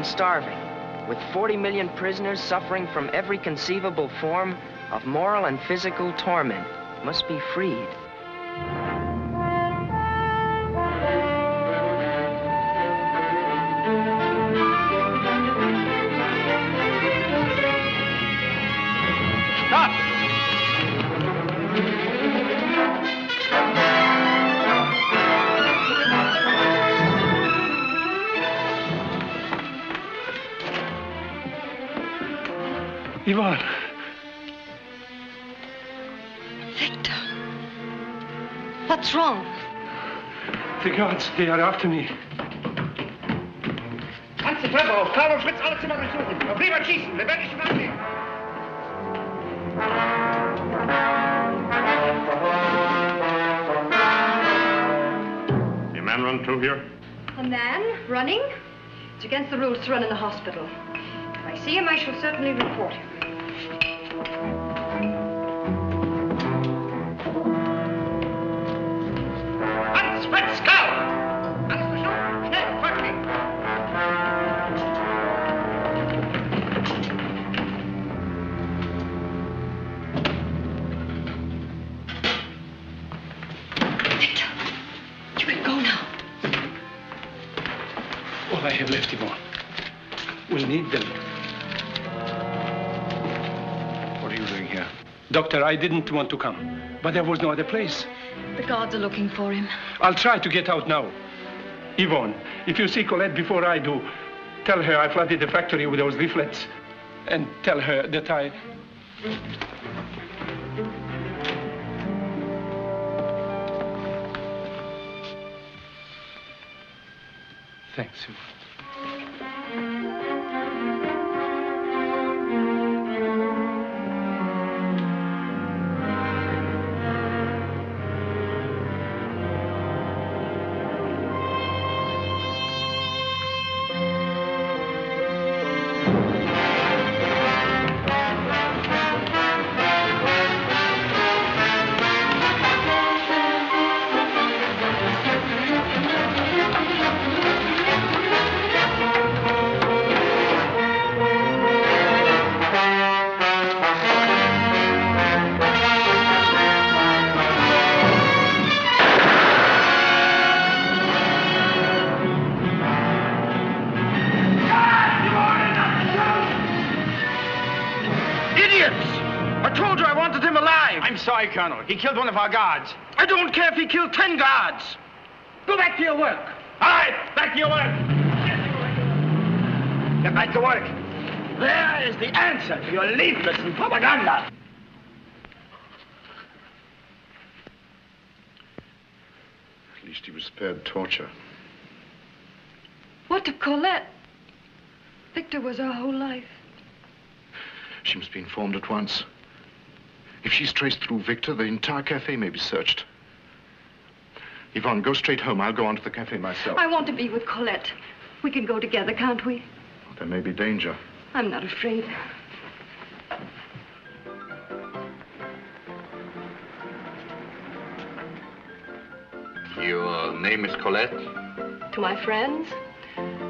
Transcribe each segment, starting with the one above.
and starving, with 40 million prisoners suffering from every conceivable form of moral and physical torment, must be freed. Stop! Ivan. Victor. What's wrong? The guards, they are after me. Ganze Treppe auf, Karl und Fritz alle Zimmer durchsuchen. Auf niemand schießen, lebendig nachnehmen. The man run through here? A man running? It's against the rules to run in the hospital. If I see him, I shall certainly report him. Hans, Fritz, Karl! Alles bestimmt, schnell, folgt mir! Victor, you can go now. All I have left, Yvonne. We'll need them. What are you doing here? Doctor, I didn't want to come, but there was no other place. The guards are looking for him. I'll try to get out now. Yvonne, if you see Colette before I do, tell her I flooded the factory with those leaflets. And tell her that I... Thanks, Yvonne. Sorry, Colonel. He killed one of our guards. I don't care if he killed 10 guards. Go back to your work. All right, back to your work. Get back to work. There is the answer to your leaflets and propaganda. At least he was spared torture. What of Colette? Victor was her whole life. She must be informed at once. If she's traced through Victor, the entire cafe may be searched. Yvonne, go straight home. I'll go on to the cafe myself. I want to be with Colette. We can go together, can't we? There may be danger. I'm not afraid. Your name is Colette? To my friends,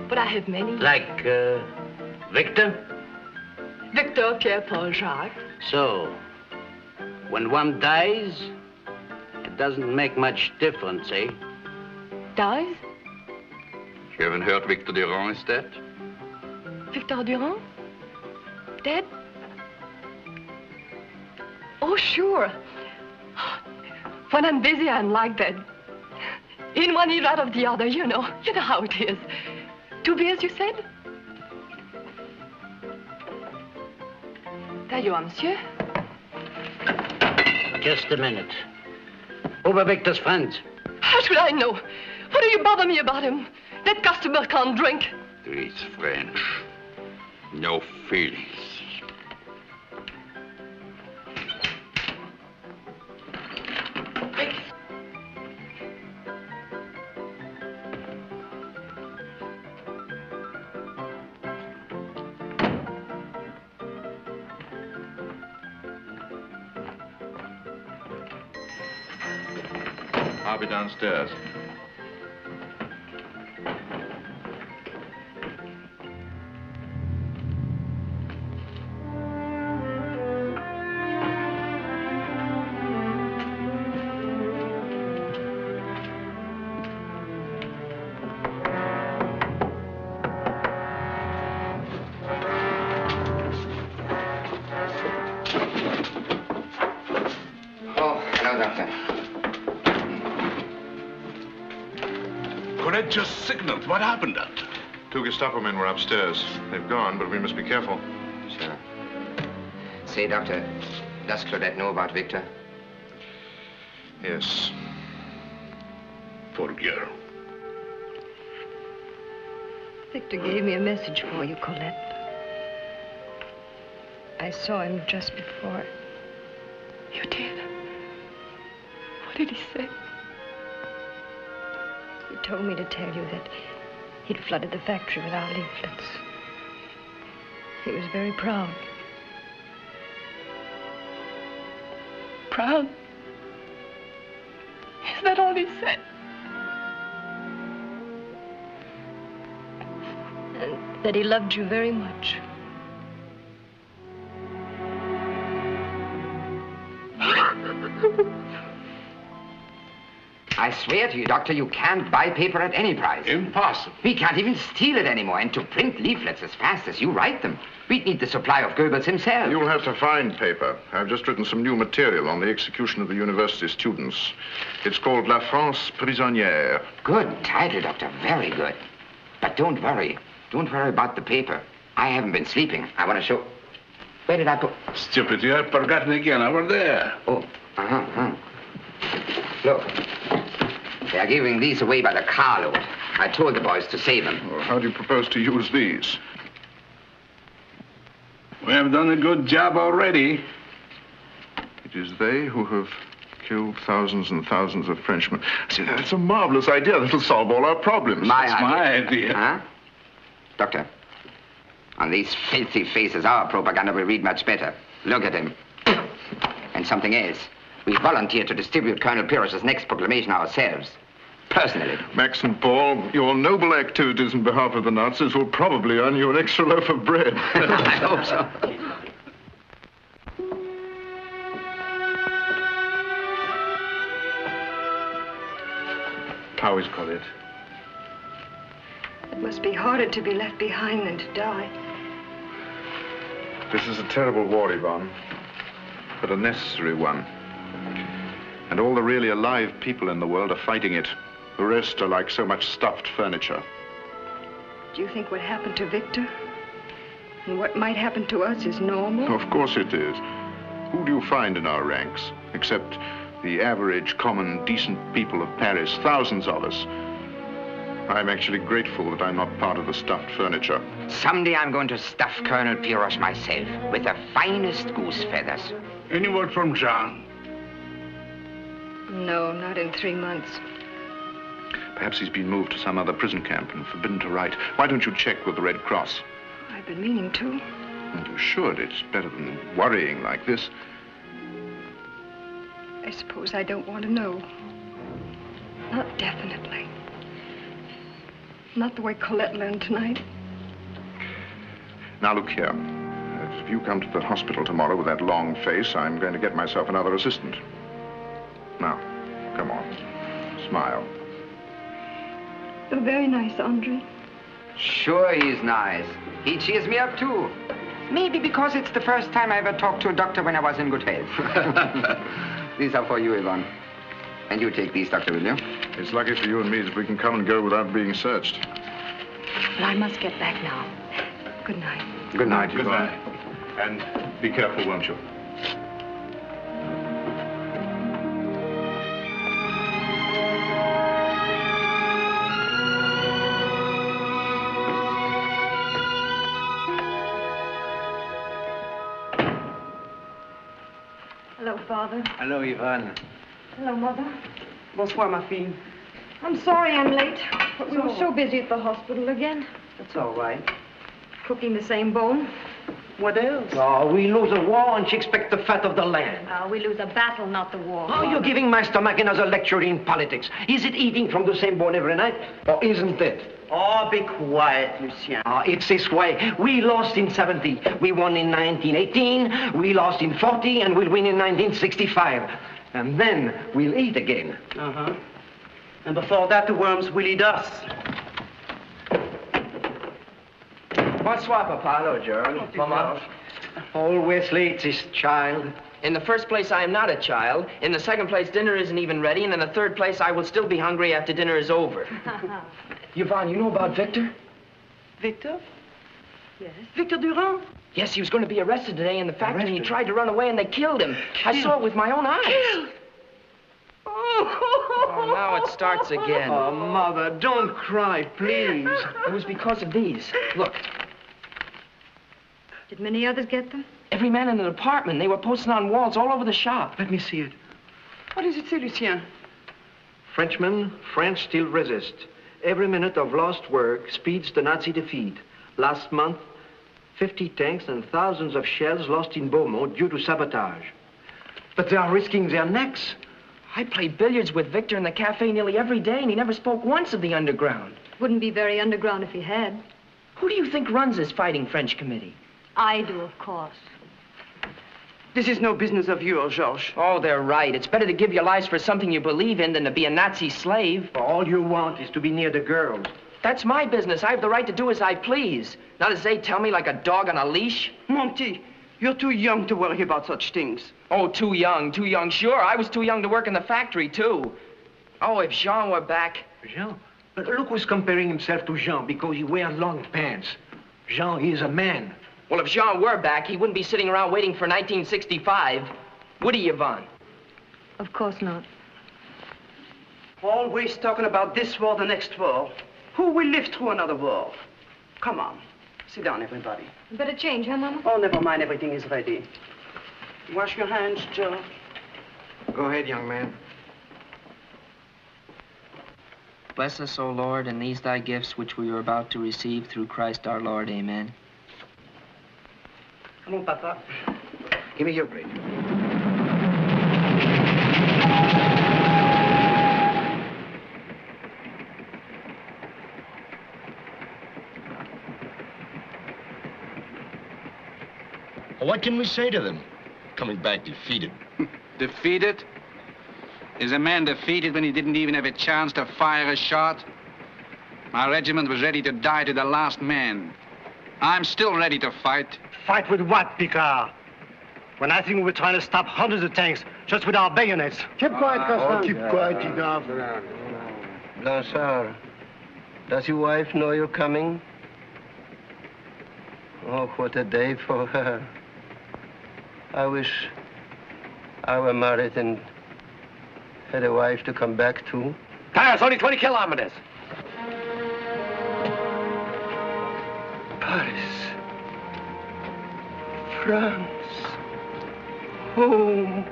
but I have many. Like, Victor? Victor, Pierre, Paul, Jacques. So, when one dies, it doesn't make much difference, eh? Dies? You haven't heard Victor Durand is dead? Victor Durand? Dead? Oh, sure. When I'm busy, I'm like that. In one ear, out of the other, you know. You know how it is. 2 beers, you said? There you are, monsieur. Just a minute. Who were Victor's friends? How should I know? What do you bother me about him? That customer can't drink. He's French. No feelings. I'll be downstairs. Doctor. Colette just signaled. What happened, Doctor? 2 Gestapo men were upstairs. They've gone, but we must be careful. Sure. Say, Doctor, does Claudette know about Victor? Yes. Poor girl. Victor gave me a message for you, Colette. I saw him just before. You did? What did he say? He told me to tell you that he'd flooded the factory with our leaflets. He was very proud. Proud? Is that all he said? And that he loved you very much. I swear to you, Doctor, you can't buy paper at any price. Impossible. We can't even steal it anymore. And to print leaflets as fast as you write them, we'd need the supply of Goebbels himself. You'll have to find paper. I've just written some new material on the execution of the university students. It's called La France Prisonnière. Good title, Doctor. Very good. But don't worry. Don't worry about the paper. I haven't been sleeping. I want to show... Where did I put... Stupid, you have forgotten again. Over there. Oh, Look. They are giving these away by the carload. I told the boys to save them. Well, how do you propose to use these? We have done a good job already. It is they who have killed thousands and thousands of Frenchmen. See, that's a marvelous idea. That'll solve all our problems. My idea. Huh? Doctor, on these filthy faces, our propaganda will read much better. Look at him. And something else. We volunteered to distribute Colonel Piros's next proclamation ourselves. Personally. Max and Paul, your noble activities in behalf of the Nazis will probably earn you an extra loaf of bread. I hope so. How is Colette? It must be harder to be left behind than to die. This is a terrible war, Yvonne, but a necessary one. And all the really alive people in the world are fighting it. The rest are like so much stuffed furniture. Do you think what happened to Victor and what might happen to us is normal? Of course it is. Who do you find in our ranks, except the average, common, decent people of Paris, thousands of us? I'm actually grateful that I'm not part of the stuffed furniture. Someday I'm going to stuff Colonel Piros myself with the finest goose feathers. Any word from John? No, not in 3 months. Perhaps he's been moved to some other prison camp and forbidden to write. Why don't you check with the Red Cross? I've been meaning to. Well, you should. It's better than worrying like this. I suppose I don't want to know. Not definitely. Not the way Colette learned tonight. Now, look here. If you come to the hospital tomorrow with that long face, I'm going to get myself another assistant. Now, come on. Smile. You're very nice, Andre. Sure he's nice. He cheers me up, too. Maybe because it's the first time I ever talked to a doctor when I was in good health. These are for you, Yvonne. And you take these, Doctor, will you? It's lucky for you and me that we can come and go without being searched. Well, I must get back now. Good night. Good night, Good Yvonne. night. And be careful, won't you? Hello, Father. Hello, Yvonne. Hello, Mother. Bonsoir, ma fille. I'm sorry I'm late, but we were so busy at the hospital again. That's all right. Cooking the same bone. What else? Oh, we lose a war and she expects the fat of the land. We lose a battle, not the war. Oh, you're giving my stomach another lecture in politics. Is it eating from the same bone every night, or isn't it? Oh, be quiet, Lucien. It's this way. We lost in 70. We won in 1918. We lost in 40, and we'll win in 1965. And then we'll eat again. Uh-huh. And before that, the worms will eat us. Bonsoir, Papa. Hello, Gerald. Mama. Oh, Wesley, it's his child. In the first place, I am not a child. In the second place, dinner isn't even ready. And in the third place, I will still be hungry after dinner is over. Yvonne, you know about Victor? Victor? Yes? Victor Durand? Yes, he was going to be arrested today in the factory, and he tried to run away, and they killed him. I saw it with my own eyes. Killed? Oh, now it starts again. Oh, Mother, don't cry, please. It was because of these. Look, Did many others get them? every man in the department, they were posted on walls all over the shop. Let me see it. What does it say, Lucien? Frenchmen, France still resist. Every minute of lost work speeds the Nazi defeat. Last month, 50 tanks and thousands of shells lost in Beaumont due to sabotage. But they are risking their necks. I played billiards with Victor in the cafe nearly every day, and he never spoke once of the underground. Wouldn't be very underground if he had. Who do you think runs this fighting French committee? I do, of course. This is no business of yours, Georges. Oh, they're right. It's better to give your lives for something you believe in than to be a Nazi slave. All you want is to be near the girls. That's my business. I have the right to do as I please. Not as they tell me like a dog on a leash. Monty, you're too young to worry about such things. Oh, too young, too young. Sure, I was too young to work in the factory, too. Oh, if Jean were back. Jean? But look who's comparing himself to Jean because he wears long pants. Jean is a man. Well, if Jean were back, he wouldn't be sitting around waiting for 1965. Would he, Yvonne? Of course not. Always talking about this war, the next war. Who will live through another war? Come on. Sit down, everybody. Better change, huh, Mama? Oh, never mind. Everything is ready. Wash your hands, Joe. Go ahead, young man. Bless us, O Lord, and these thy gifts which we are about to receive through Christ our Lord. Amen. Come on, Papa. Give me your plate. What can we say to them? Coming back defeated. Defeated? Is a man defeated when he didn't even have a chance to fire a shot? My regiment was ready to die to the last man. I'm still ready to fight. Fight with what, Picard? When I think we were trying to stop hundreds of tanks just with our bayonets. Keep quiet, Castan. Oh, keep quiet enough. Blanchard, does your wife know you're coming? Oh, what a day for her. I wish I were married and had a wife to come back to. Paris, only 20 kilometers. Paris. France. Home.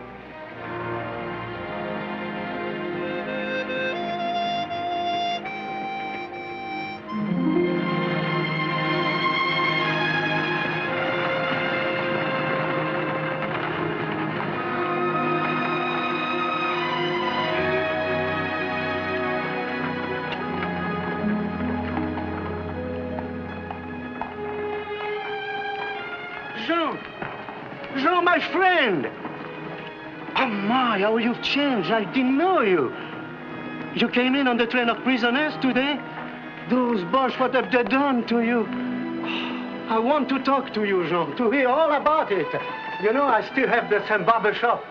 Jean, my friend! Oh, my, how you've changed. I didn't know you. You came in on the train of prisoners today? Those Boches, what have they done to you? I want to talk to you, Jean, to hear all about it. You know, I still have the same barber shop.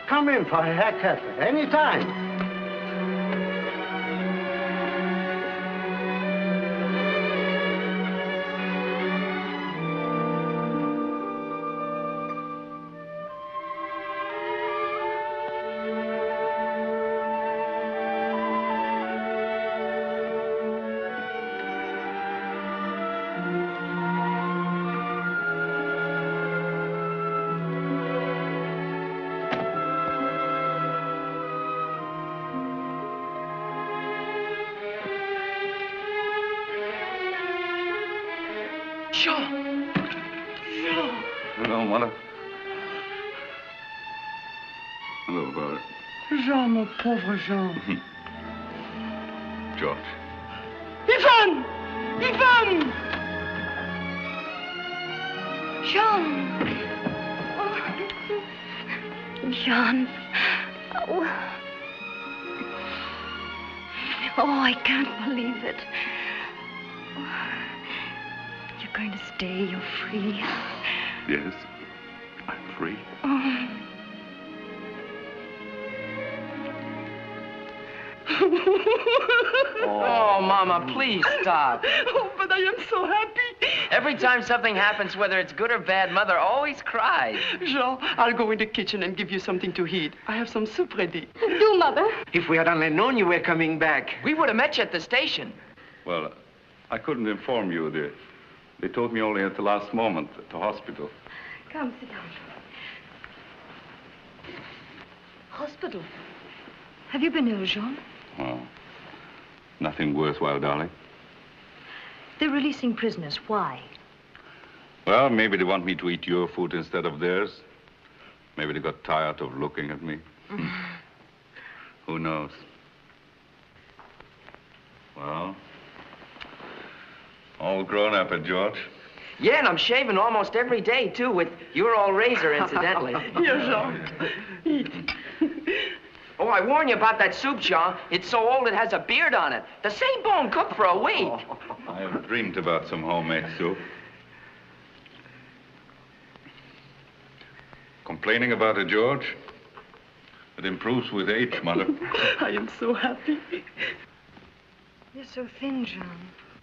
Come in for a haircut anytime. Hello, Mother. Hello, Father. Jean, mon pauvre Jean. George. Yvonne! Yvonne! Jean! Oh. Jean. Oh, I can't believe it. You're going to stay, you're free. Yes. free. Oh, Mama, please stop. Oh, but I am so happy. Every time something happens, whether it's good or bad, Mother always cries. Jean, I'll go in the kitchen and give you something to eat. I have some soup ready. Do, Mother. If we had only known you were coming back. We would have met you at the station. Well, I couldn't inform you. They told me only at the last moment at the hospital. Come, sit down. Hospital. Have you been ill, Jean? Oh, nothing worthwhile, darling. They're releasing prisoners. Why? Well, maybe they want me to eat your food instead of theirs. Maybe they got tired of looking at me. Who knows? Well, all grown up, George. Yeah, and I'm shaving almost every day, too, with your old razor, incidentally. Here, Jean. Eat. Oh, I warn you about that soup, Jean. It's so old it has a beard on it. The same bone cooked for a week. I have dreamed about some homemade soup. Complaining about it, George? It improves with age, Mother. I am so happy. You're so thin, Jean.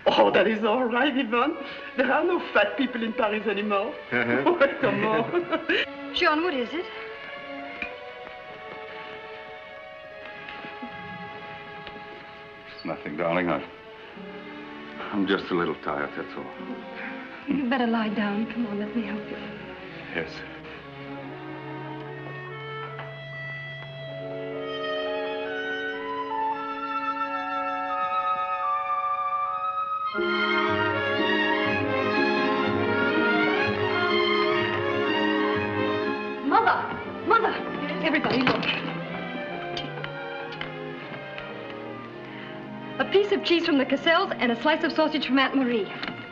Oh, that is all right, Yvonne. There are no fat people in Paris anymore. Oh, come on. Jean, what is it? It's nothing, darling. I'm just a little tired, that's all. You'd better lie down. Come on, let me help you. Yes. Mother! Everybody, look. A piece of cheese from the Cassels and a slice of sausage from Aunt Marie.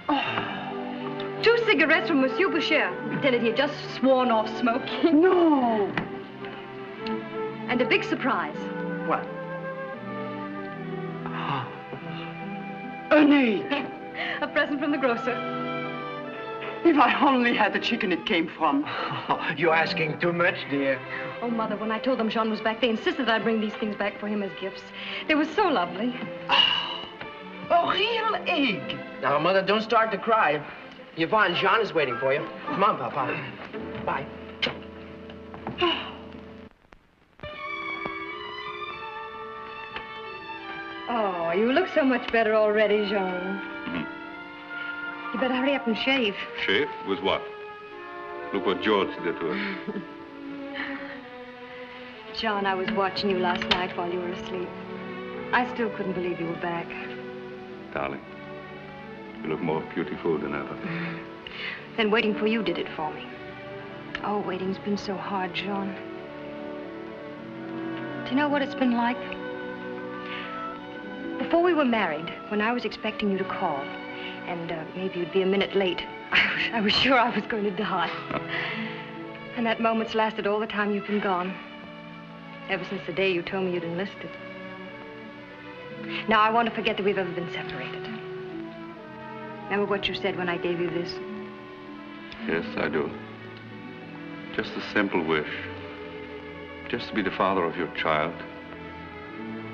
Oh. 2 cigarettes from Monsieur Boucher. Pretended he had just sworn off smoking. No! And a big surprise. What? An egg. A present from the grocer. If I only had the chicken it came from. You're asking too much, dear. Oh, Mother, when I told them Jean was back, they insisted I'd bring these things back for him as gifts. They were so lovely. A real egg. Now, Mother, don't start to cry. Yvonne, Jean is waiting for you. Come on, Papa. Bye. Oh, you look so much better already, Jean. You better hurry up and shave. Shave? With what? Look what George did to it. John, I was watching you last night while you were asleep. I still couldn't believe you were back. Darling, you look more beautiful than ever. Then waiting for you did it for me. Oh, waiting's been so hard, John. Do you know what it's been like? Before we were married, when I was expecting you to call, and maybe you'd be a minute late, I was sure I was going to die. And that moment's lasted all the time you've been gone. Ever since the day you told me you'd enlisted. Now I want to forget that we've ever been separated. Remember what you said when I gave you this? Yes, I do. Just a simple wish. Just to be the father of your child.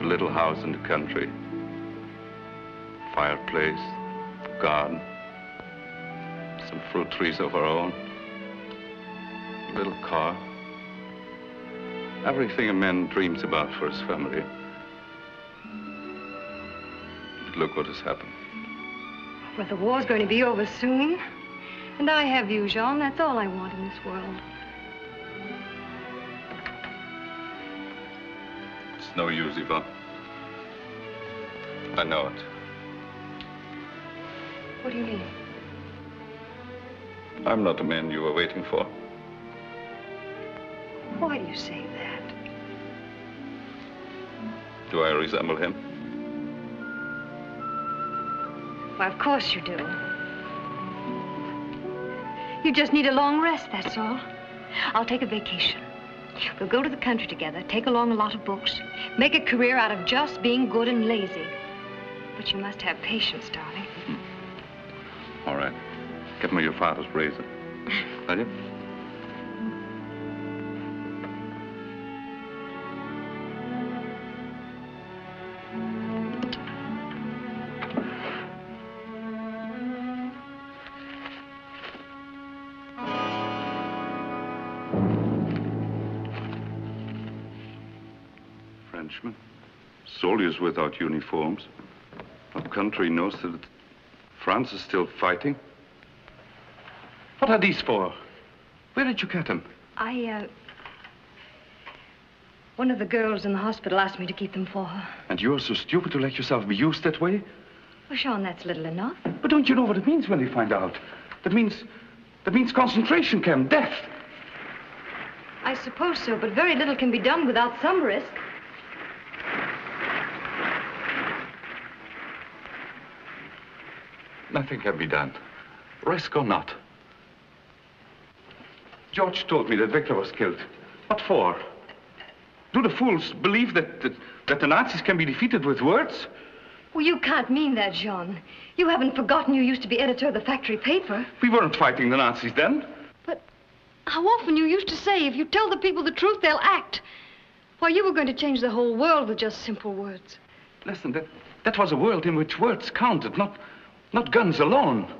A little house in the country. Fireplace, garden. Some fruit trees of our own. A little car. Everything a man dreams about for his family. But look what has happened. Well, the war's going to be over soon. And I have you, Jean. That's all I want in this world. It's no use, Yvonne. I know it. What do you mean? I'm not the man you were waiting for. Why do you say that? Do I resemble him? Well, of course you do. You just need a long rest, that's all. I'll take a vacation. We'll go to the country together, take along a lot of books, make a career out of just being good and lazy. But you must have patience, darling. All right. Get me your father's razor. Will you? Frenchmen, soldiers without uniforms. Our country knows that France is still fighting. What are these for? Where did you get them? One of the girls in the hospital asked me to keep them for her. And you're so stupid to let yourself be used that way? Well, Sean, that's little enough. But don't you know what it means when they find out? That means concentration camp, death. I suppose so, but very little can be done without some risk. Nothing can be done, risk or not. George told me that Victor was killed. What for? Do the fools believe that the Nazis can be defeated with words? Well, you can't mean that, Jean. You haven't forgotten you used to be editor of the factory paper. We weren't fighting the Nazis then. But how often you used to say, if you tell the people the truth, they'll act. Why, you were going to change the whole world with just simple words. Listen, that was a world in which words counted, not guns alone.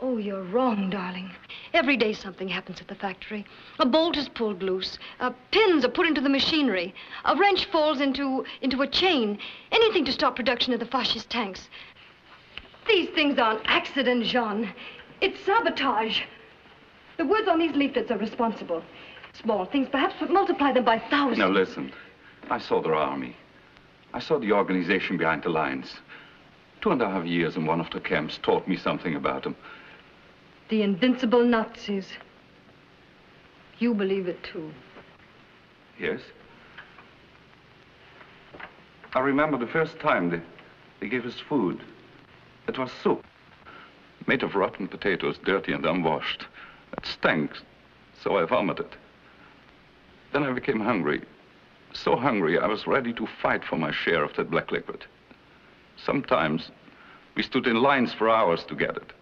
Oh, you're wrong, darling. Every day something happens at the factory. A bolt is pulled loose. Pins are put into the machinery. A wrench falls into a chain. Anything to stop production of the fascist tanks. These things aren't accidents, Jean. It's sabotage. The words on these leaflets are responsible. Small things, perhaps, but multiply them by thousands. Now, listen. I saw their army. I saw the organization behind the lines. 2.5 years in one of the camps taught me something about them. The invincible Nazis. You believe it, too. Yes. I remember the first time they gave us food. It was soup, made of rotten potatoes, dirty and unwashed. It stank, so I vomited. Then I became hungry. So hungry, I was ready to fight for my share of that black liquid. Sometimes we stood in lines for hours to get it.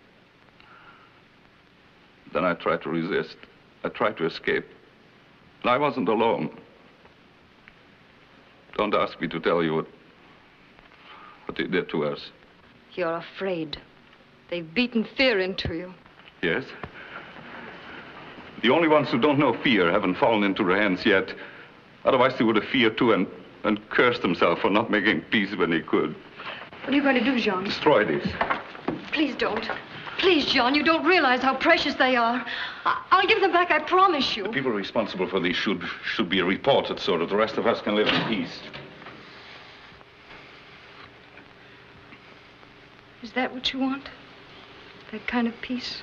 Then I tried to resist. I tried to escape. And I wasn't alone. Don't ask me to tell you what they did to us. You're afraid. They've beaten fear into you. Yes? The only ones who don't know fear haven't fallen into their hands yet. Otherwise they would have feared too and cursed themselves for not making peace when they could. What are you going to do, Jean? Destroy these. Please don't. Please, John, you don't realize how precious they are. I'll give them back, I promise you. The people responsible for these should be reported so that the rest of us can live in peace. Is that what you want? That kind of peace?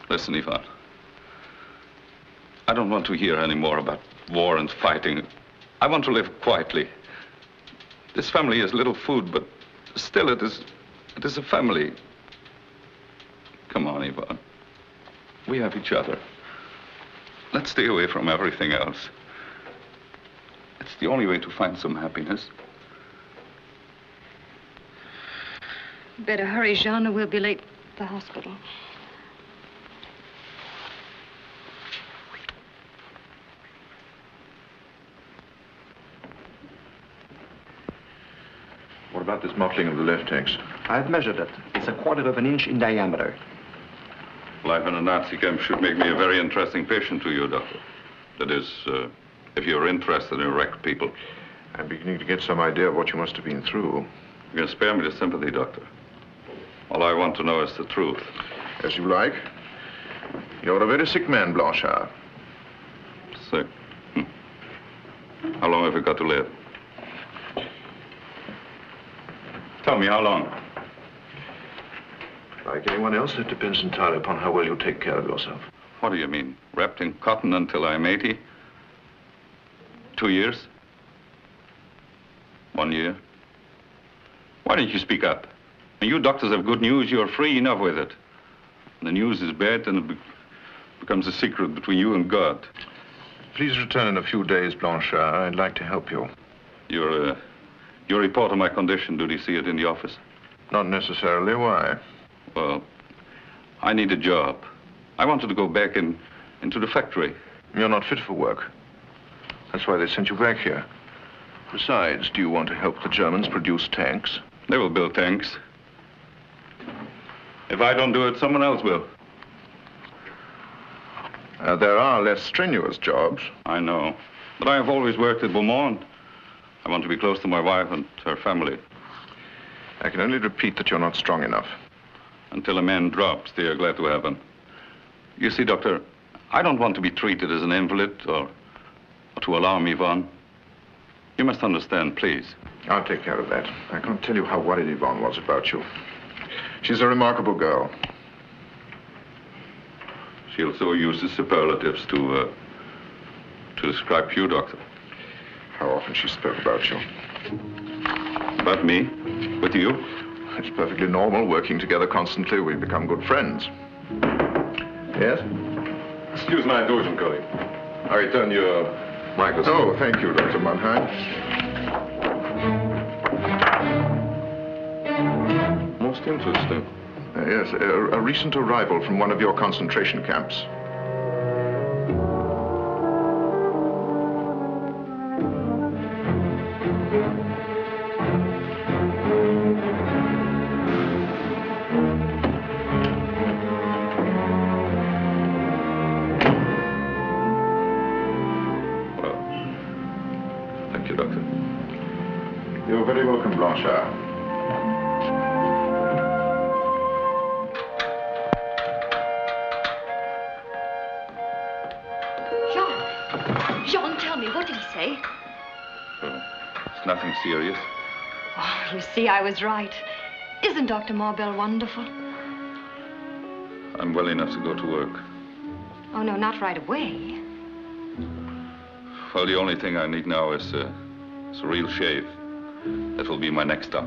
Listen, Ivan. I don't want to hear any more about war and fighting. I want to live quietly. This family has little food, but still it is a family. Come on, Ivan. We have each other. Let's stay away from everything else. It's the only way to find some happiness. Better hurry, Jean, or we'll be late at the hospital. What about this mottling of the left tanks? I've measured it. It's 1/4 of an inch in diameter. Life in a Nazi camp should make me a very interesting patient to you, Doctor. That is, if you're interested in wrecked people. I'm beginning to get some idea of what you must have been through. You can spare me the sympathy, Doctor. All I want to know is the truth. As you like. You're a very sick man, Blanchard. Sick? How long have you got to live? Tell me, how long? Like anyone else, it depends entirely upon how well you take care of yourself. What do you mean? Wrapped in cotton until I'm 80? 2 years? 1 year? Why don't you speak up? When you doctors have good news, you're free enough with it. When the news is bad, then it becomes a secret between you and God. Please return in a few days, Blanchard. I'd like to help you. You report on my condition. Do they see it in the office? Not necessarily. Why? Well, I need a job. I wanted to go back into the factory. You're not fit for work. That's why they sent you back here. Besides, do you want to help the Germans produce tanks? They will build tanks. If I don't do it, someone else will. There are less strenuous jobs. I know. But I have always worked at Beaumont. I want to be close to my wife and her family. I can only repeat that you're not strong enough. Until a man drops, they are glad to have him. You see, Doctor, I don't want to be treated as an invalid or to alarm Yvonne. You must understand, please. I'll take care of that. I can't tell you how worried Yvonne was about you. She's a remarkable girl. She also uses superlatives to describe you, Doctor. How often she spoke about you. About me? With you? It's perfectly normal. Working together constantly, we've become good friends. Yes? Excuse my indulgence, colleague. I return your microscope. Oh, thank you, Dr. Mannheim. Most interesting. Yes, a recent arrival from one of your concentration camps. You're very welcome, Blanchard. Jean, tell me, what did he say? It's nothing serious. Oh, you see, I was right. Isn't Dr. Marbell wonderful? I'm well enough to go to work. Oh, no, not right away. Well, the only thing I need now is a real shave. That will be my next stop.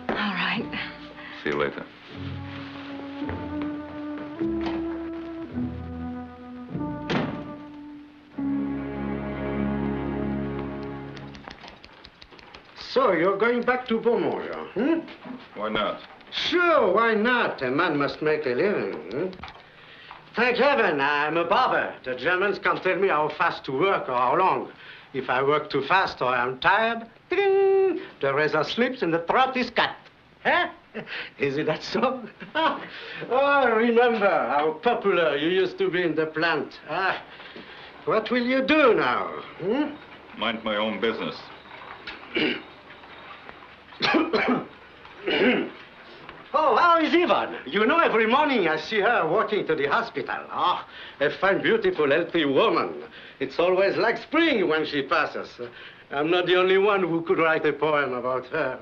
All right. See you later. So, you're going back to Beaumont, Jean, Why not? Sure, why not? A man must make a living, Thank heaven, I'm a barber. The Germans can't tell me how fast to work or how long. If I work too fast or I'm tired, ding, the razor slips and the throat is cut. Huh? Is it that so? Oh, I remember how popular you used to be in the plant. What will you do now? Mind my own business. Oh, how is Yvonne? You know, every morning I see her walking to the hospital. Ah, a fine, beautiful, healthy woman. It's always like spring when she passes. I'm not the only one who could write a poem about her.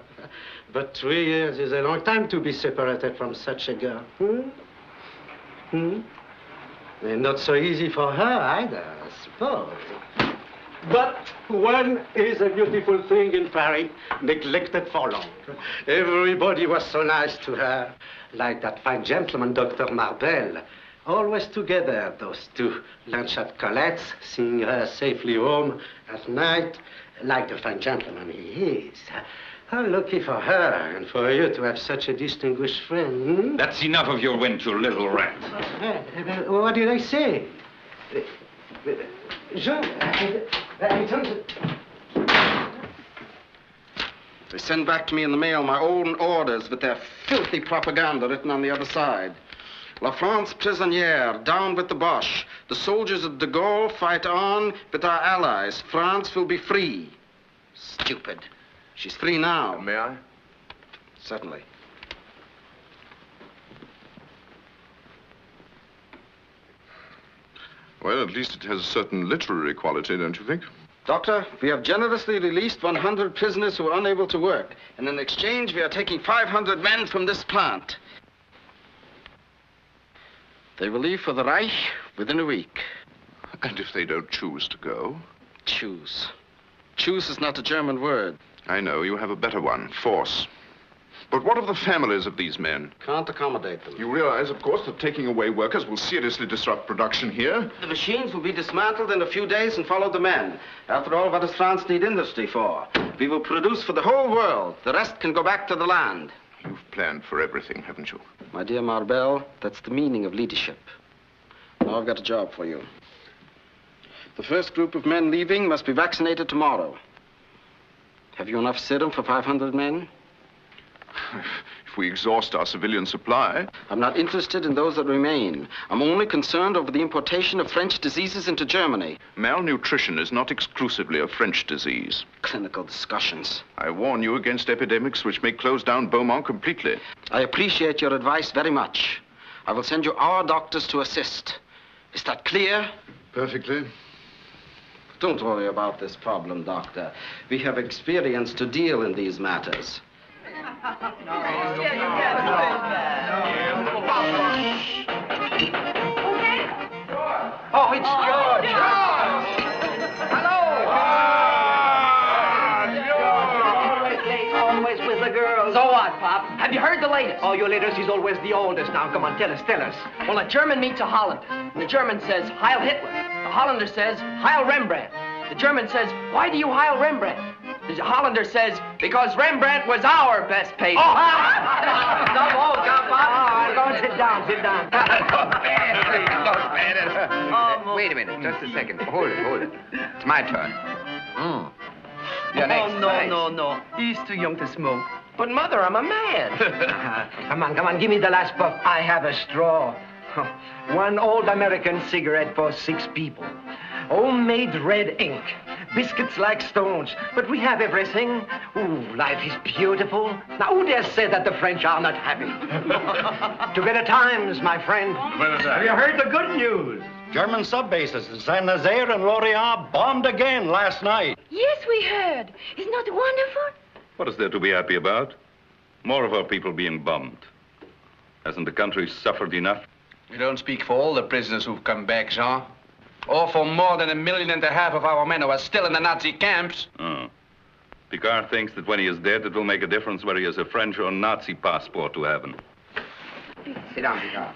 But 3 years is a long time to be separated from such a girl. And not so easy for her either, I suppose. But one is a beautiful thing in Paris, neglected for long. Everybody was so nice to her, like that fine gentleman, Dr. Marbell. Always together, those two. Lunch at Colette's, seeing her safely home at night, like the fine gentleman he is. How lucky for her and for you to have such a distinguished friend. That's enough of your wench, you little rat. What did I say? Jean, I don't... They send back to me in the mail my own orders with their filthy propaganda written on the other side. La France prisonnière, down with the Boche. The soldiers of de Gaulle fight on with our allies. France will be free. Stupid. She's free now. May I? Certainly. Well, at least it has a certain literary quality, don't you think? Doctor, we have generously released 100 prisoners who are unable to work. And in exchange, we are taking 500 men from this plant. They will leave for the Reich within a week. And if they don't choose to go? Choose. Choose is not a German word. I know, you have a better one, force. But what of the families of these men? Can't accommodate them. You realize, of course, that taking away workers will seriously disrupt production here? The machines will be dismantled in a few days and follow the men. After all, what does France need industry for? We will produce for the whole world. The rest can go back to the land. You've planned for everything, haven't you? My dear Marbell, that's the meaning of leadership. Now I've got a job for you. The first group of men leaving must be vaccinated tomorrow. Have you enough serum for 500 men? If if we exhaust our civilian supply. I'm not interested in those that remain. I'm only concerned over the importation of French diseases into Germany. Malnutrition is not exclusively a French disease. Clinical discussions. I warn you against epidemics which may close down Beaumont completely. I appreciate your advice very much. I will send you our doctors to assist. Is that clear? Perfectly. Don't worry about this problem, Doctor. We have experience to deal in these matters. Oh, it's George. Hello. Always with the girls. So what, Pop? Have you heard the latest? Oh, your latest is always the oldest. Now, come on, tell us. Well, a German meets a Hollander. The German says, Heil Hitler. The Hollander says, Heil Rembrandt. The German says, why do you Heil Rembrandt? The Hollander says, because Rembrandt was our best painter. Oh, go and sit down. Wait a minute, just a second. Hold it. It's my turn. You're next. No. He's too young to smoke. But, Mother, I'm a man. Come on, give me the last puff. I have a straw. One old American cigarette for 6 people. Homemade red ink. Biscuits like stones. But we have everything. Ooh, life is beautiful. Now, who dares say that the French are not happy? To better times, my friend. Have you heard the good news? German sub-bases in Saint-Nazaire and Lorient bombed again last night. Yes, we heard. Isn't that wonderful? What is there to be happy about? More of our people being bombed. Hasn't the country suffered enough? You don't speak for all the prisoners who've come back, Jean. Or for more than 1.5 million of our men who are still in the Nazi camps. Oh. Picard thinks that when he is dead, it will make a difference whether he has a French or Nazi passport to heaven. Sit down, Picard.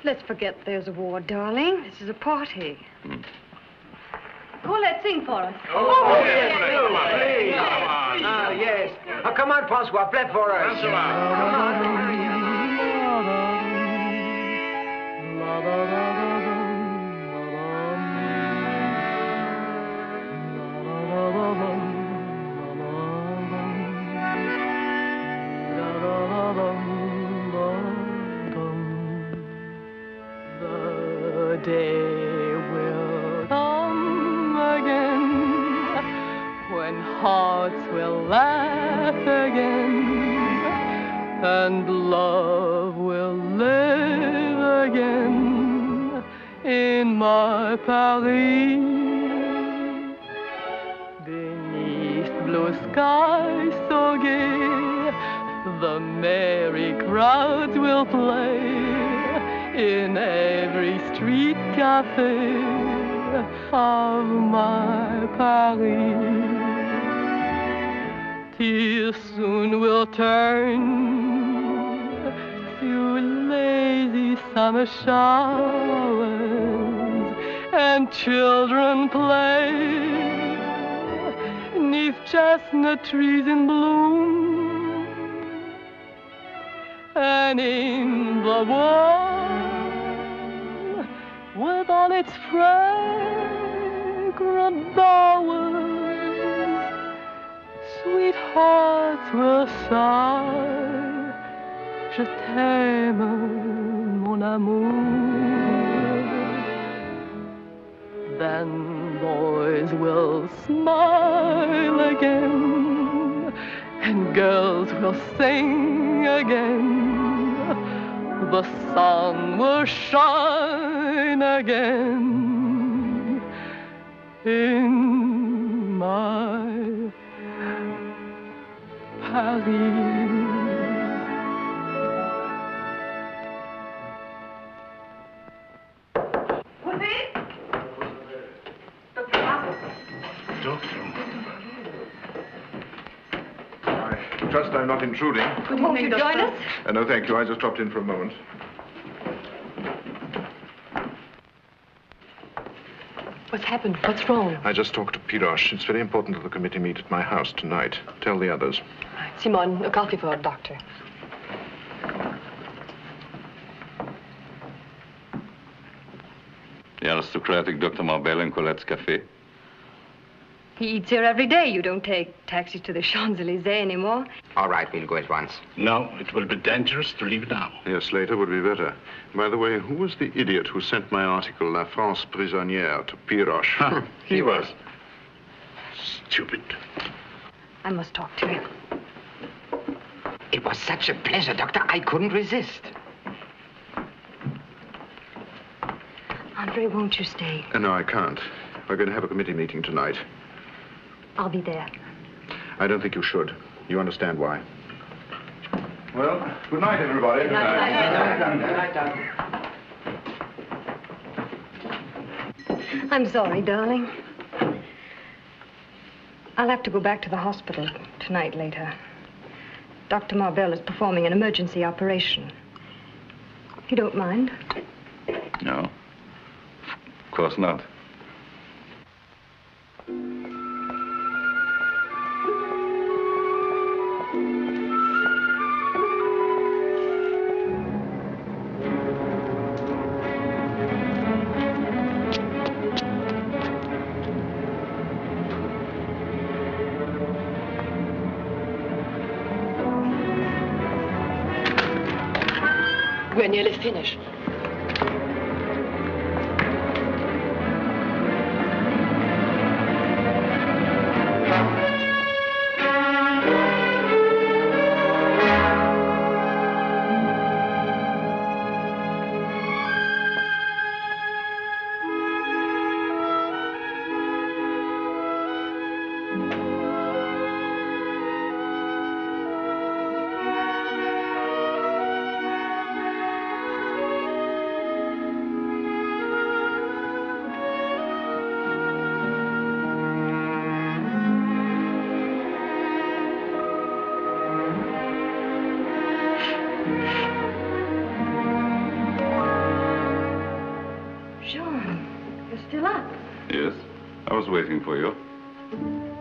Let's forget there's a war, darling. This is a party. Who let's sing for us? Yes. Oh, come on, Francois, play for us. Come on. The day will come again when hearts will laugh again and love will live again in my Paris. Beneath blue skies so gay, the merry crowds will play in every street cafe of my Paris. Tears soon will turn to lazy summer showers, and children play 'neath chestnut trees in bloom, and in the world, with all its fragrant bowers, sweethearts will sigh, je t'aime, mon amour. Then boys will smile again, and girls will sing again. The sun will shine again in my Paris. I trust I'm not intruding. Won't you join us? No, thank you. I just dropped in for a moment. What's happened? What's wrong? I just talked to Piroche. It's very important that the committee meet at my house tonight. Tell the others. Simon, a coffee for a doctor. The aristocratic Dr. Marbel in Colette's Café. He eats here every day. You don't take taxis to the Champs-Élysées anymore. All right, we'll go at once. No, it will be dangerous to leave now. Yes, later would be better. By the way, who was the idiot who sent my article, La France Prisonnière, to Piroche? He was. Stupid. I must talk to him. It was such a pleasure, Doctor. I couldn't resist. Andre, won't you stay? No, I can't. We're going to have a committee meeting tonight. I'll be there. I don't think you should. You understand why. Well, good night, everybody. Good night, Doctor. I'm sorry, darling. I'll have to go back to the hospital tonight later. Dr. Marbell is performing an emergency operation. You don't mind? No. Of course not. We're nearly finished. Yes, I was waiting for you.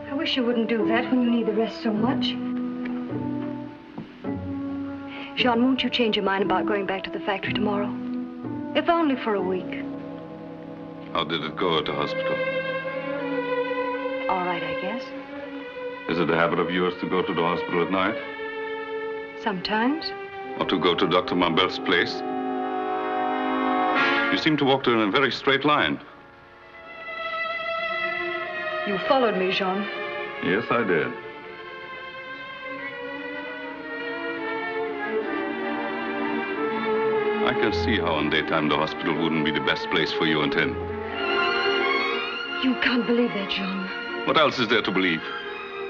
I wish you wouldn't do that when you need the rest so much. Jean, won't you change your mind about going back to the factory tomorrow? If only for a week. How did it go at the hospital? All right, I guess. Is it a habit of yours to go to the hospital at night? Sometimes. Or to go to Dr. Marbell's place? You seem to walk there in a very straight line. You followed me, Jean. Yes, I did. I can see how in daytime the hospital wouldn't be the best place for you and him. You can't believe that, Jean. What else is there to believe?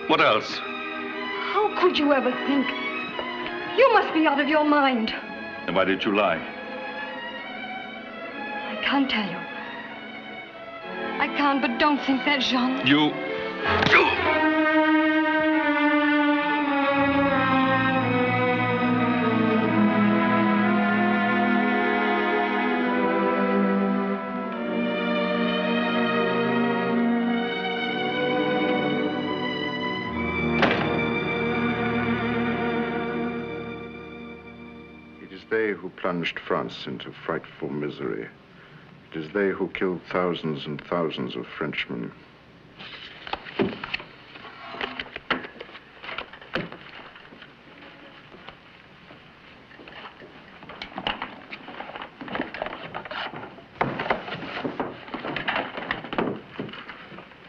What else? How could you ever think? You must be out of your mind. And why did you lie? I can't tell you. I can't, but don't think that, Jean. You... It is they who plunged France into frightful misery. It is they who killed thousands and thousands of Frenchmen.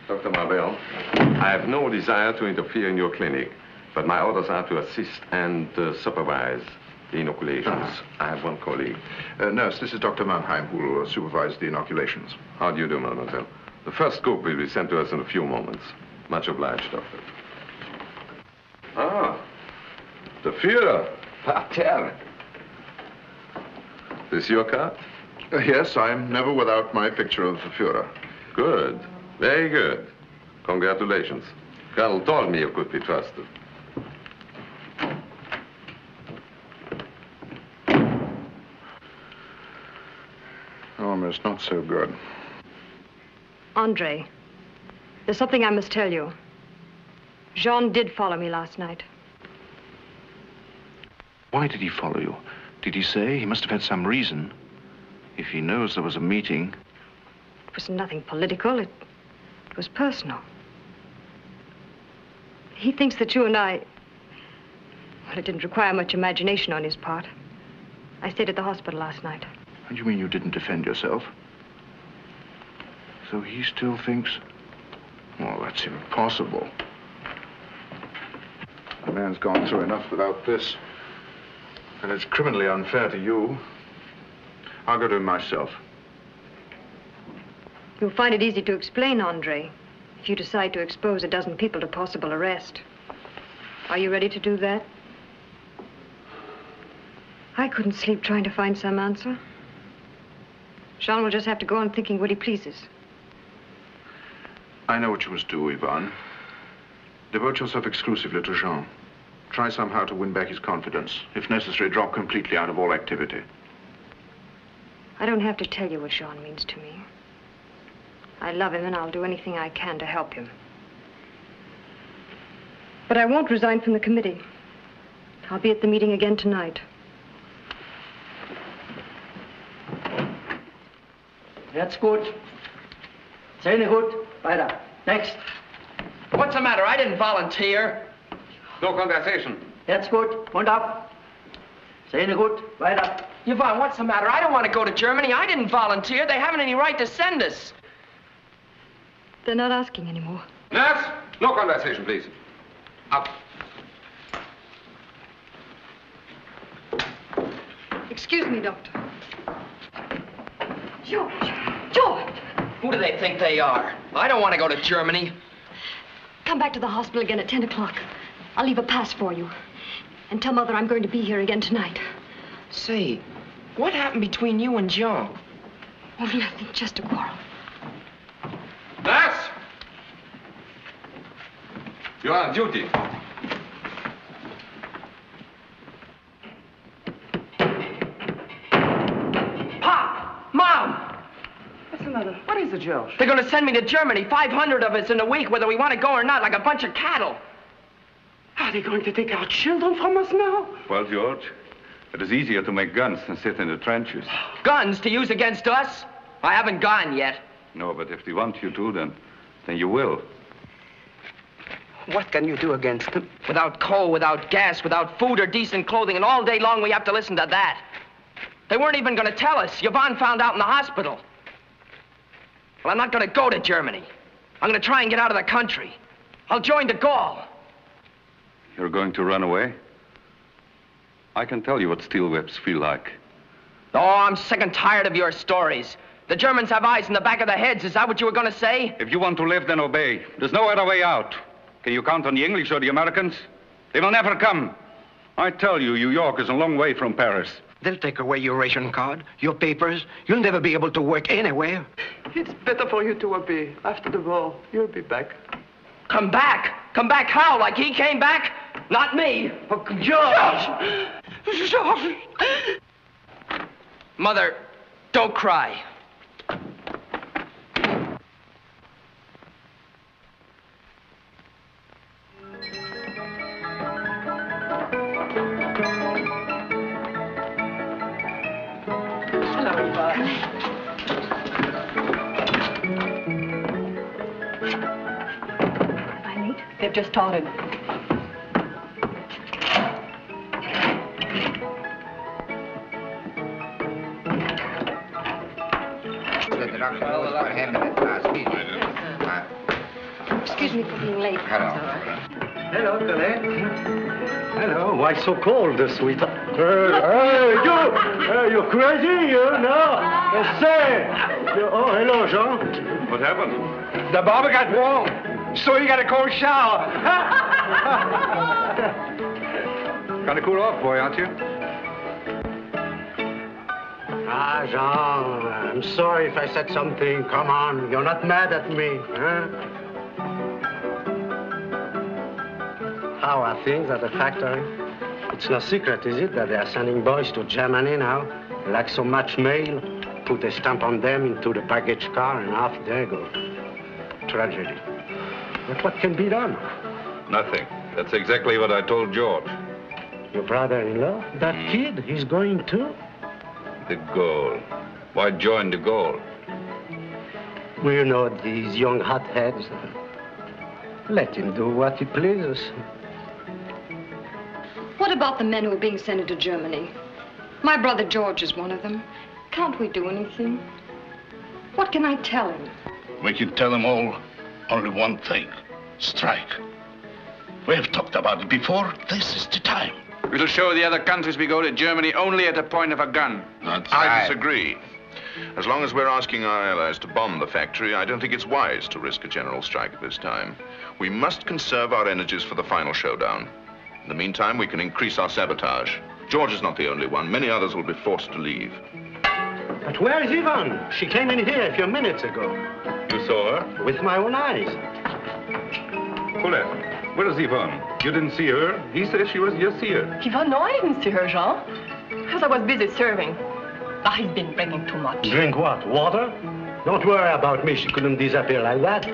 Dr. Marbell, I have no desire to interfere in your clinic, but my orders are to assist and supervise the inoculations. I have one colleague. Nurse, this is Dr. Mannheim, who will supervise the inoculations. How do you do, mademoiselle? The first scoop will be sent to us in a few moments. Much obliged, doctor. Ah, the Führer. Parterre. This your card? Yes, I'm never without my picture of the Führer. Good. Very good. Congratulations. Colonel told me you could be trusted. Almost not so good. Andre, there's something I must tell you. Jean did follow me last night. Why did he follow you? Did he say? He must have had some reason. If he knows there was a meeting. It was nothing political. It was personal. He thinks that you and I... Well, it didn't require much imagination on his part. I stayed at the hospital last night. And you mean you didn't defend yourself? So he still thinks... Well, that's impossible. The man's gone through enough without this. And it's criminally unfair to you. I'll go to him myself. You'll find it easy to explain, Andre, if you decide to expose a dozen people to possible arrest. Are you ready to do that? I couldn't sleep trying to find some answer. Jean will just have to go on thinking what he pleases. I know what you must do, Yvonne. Devote yourself exclusively to Jean. Try somehow to win back his confidence. If necessary, drop completely out of all activity. I don't have to tell you what Jean means to me. I love him, and I'll do anything I can to help him. But I won't resign from the committee. I'll be at the meeting again tonight. That's good. Sehr gut. Weiter. Next. What's the matter? I didn't volunteer. No conversation. That's good. Mund up. Sehr gut. Weiter. Yvonne, what's the matter? I don't want to go to Germany. I didn't volunteer. They haven't any right to send us. They're not asking anymore. Nurse, no conversation, please. Up. Excuse me, Doctor. George! George! Who do they think they are? I don't want to go to Germany. Come back to the hospital again at 10 o'clock. I'll leave a pass for you. And tell Mother I'm going to be here again tonight. Say, what happened between you and Jean? Oh, nothing, just a quarrel. Nurse! You're on duty. Pop! Mom! What's the matter? What is it, George? They're going to send me to Germany, 500 of us in a week, whether we want to go or not, like a bunch of cattle. Are they going to take our children from us now? Well, George, it is easier to make guns than sit in the trenches. Guns to use against us? I haven't gone yet. No, but if they want you to, then you will. What can you do against them? Without coal, without gas, without food or decent clothing, and all day long we have to listen to that. They weren't even going to tell us. Yvonne found out in the hospital. Well, I'm not going to go to Germany. I'm going to try and get out of the country. I'll join de Gaulle. You're going to run away? I can tell you what steel whips feel like. Oh, I'm sick and tired of your stories. The Germans have eyes in the back of their heads. Is that what you were going to say? If you want to live, then obey. There's no other way out. Can you count on the English or the Americans? They will never come. I tell you, New York is a long way from Paris. They'll take away your ration card, your papers. You'll never be able to work anywhere. It's better for you to obey. After the war, you'll be back. Come back? Come back how? Like he came back? Not me. Oh, George! George! Mother, don't cry. They've just started. Excuse me for being late. Hello, Colette. Hello. Why so cold, sweetheart? You're crazy, you know? Say! Oh, hello, Jean. What happened? The barber got warm, so he got a cold shower. Kind of cool off, boy, aren't you? Ah, Jean, I'm sorry if I said something. Come on, you're not mad at me, huh? How are things at the factory? It's no secret, is it, that they are sending boys to Germany now? Like so much mail, put a stamp on them into the baggage car, and off they go. Tragedy. But what can be done? Nothing. That's exactly what I told George. Your brother-in-law? That kid, he's going too? The goal. Why join the goal? Well, you know, these young hotheads, Let him do what he pleases. What about the men who are being sent into Germany? My brother George is one of them. Can't we do anything? What can I tell him? We can tell them all only one thing. Strike. We have talked about it before. This is the time. We'll show the other countries we go to Germany only at the point of a gun. I disagree. As long as we're asking our allies to bomb the factory, I don't think it's wise to risk a general strike at this time. We must conserve our energies for the final showdown. In the meantime, we can increase our sabotage. George is not the only one. Many others will be forced to leave. But where is Yvonne? She came in here a few minutes ago. You saw her? With my own eyes. Colette, where is Yvonne? You didn't see her? He says she was just here. Yvonne, no, I didn't see her, Jean. Because I was busy serving. Ah, he's been drinking too much. Drink what? Water? Don't worry about me. She couldn't disappear like that.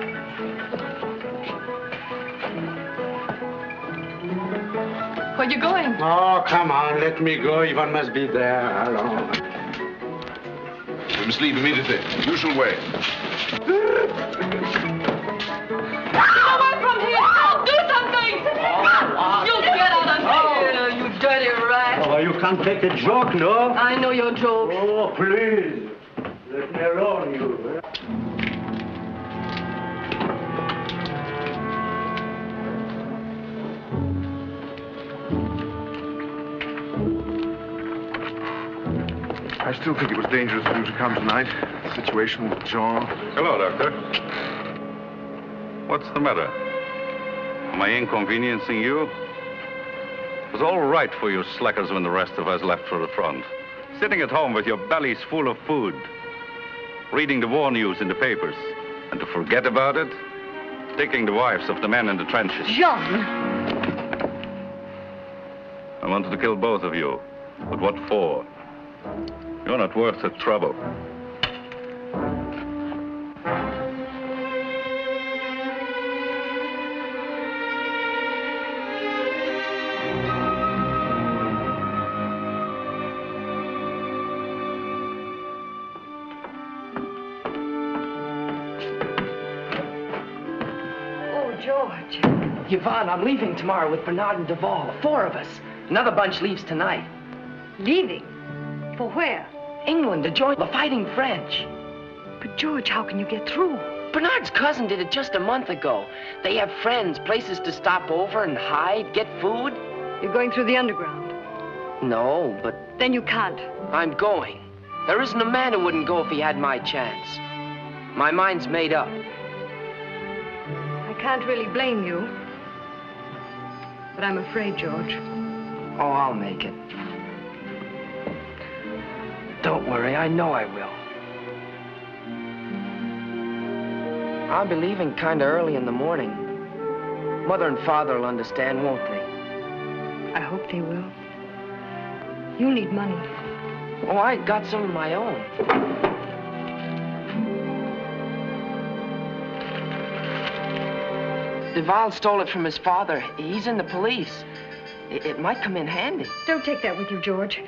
Where are you going? Oh, come on. Let me go. Yvonne must be there. Alone. We must leave immediately. Usual way. Get away from here! I'll do something! You get out of here, you dirty rat! Oh, you can't take a joke, no? I know your joke. Oh, please. Let me alone, you. I still think it was dangerous for you to come tonight. The situation with Jean. Hello, Doctor. What's the matter? Am I inconveniencing you? It was all right for you slackers when the rest of us left for the front. Sitting at home with your bellies full of food. Reading the war news in the papers. And to forget about it, taking the wives of the men in the trenches. Jean! I wanted to kill both of you. But what for? You're not worth the trouble. Oh, George. Yvonne, I'm leaving tomorrow with Bernard and Duval. 4 of us. Another bunch leaves tonight. Leaving? For where? England to join the fighting French. But, George, how can you get through? Bernard's cousin did it just a month ago. They have friends, places to stop over and hide, get food. You're going through the underground? No, but... Then you can't. I'm going. There isn't a man who wouldn't go if he had my chance. My mind's made up. I can't really blame you. But I'm afraid, George. Oh, I'll make it. Don't worry, I know I will. I'll be leaving kind of early in the morning. Mother and Father will understand, won't they? I hope they will. You'll need money. Oh, I got some of my own. Duval stole it from his father. He's in the police. It might come in handy. Don't take that with you, George.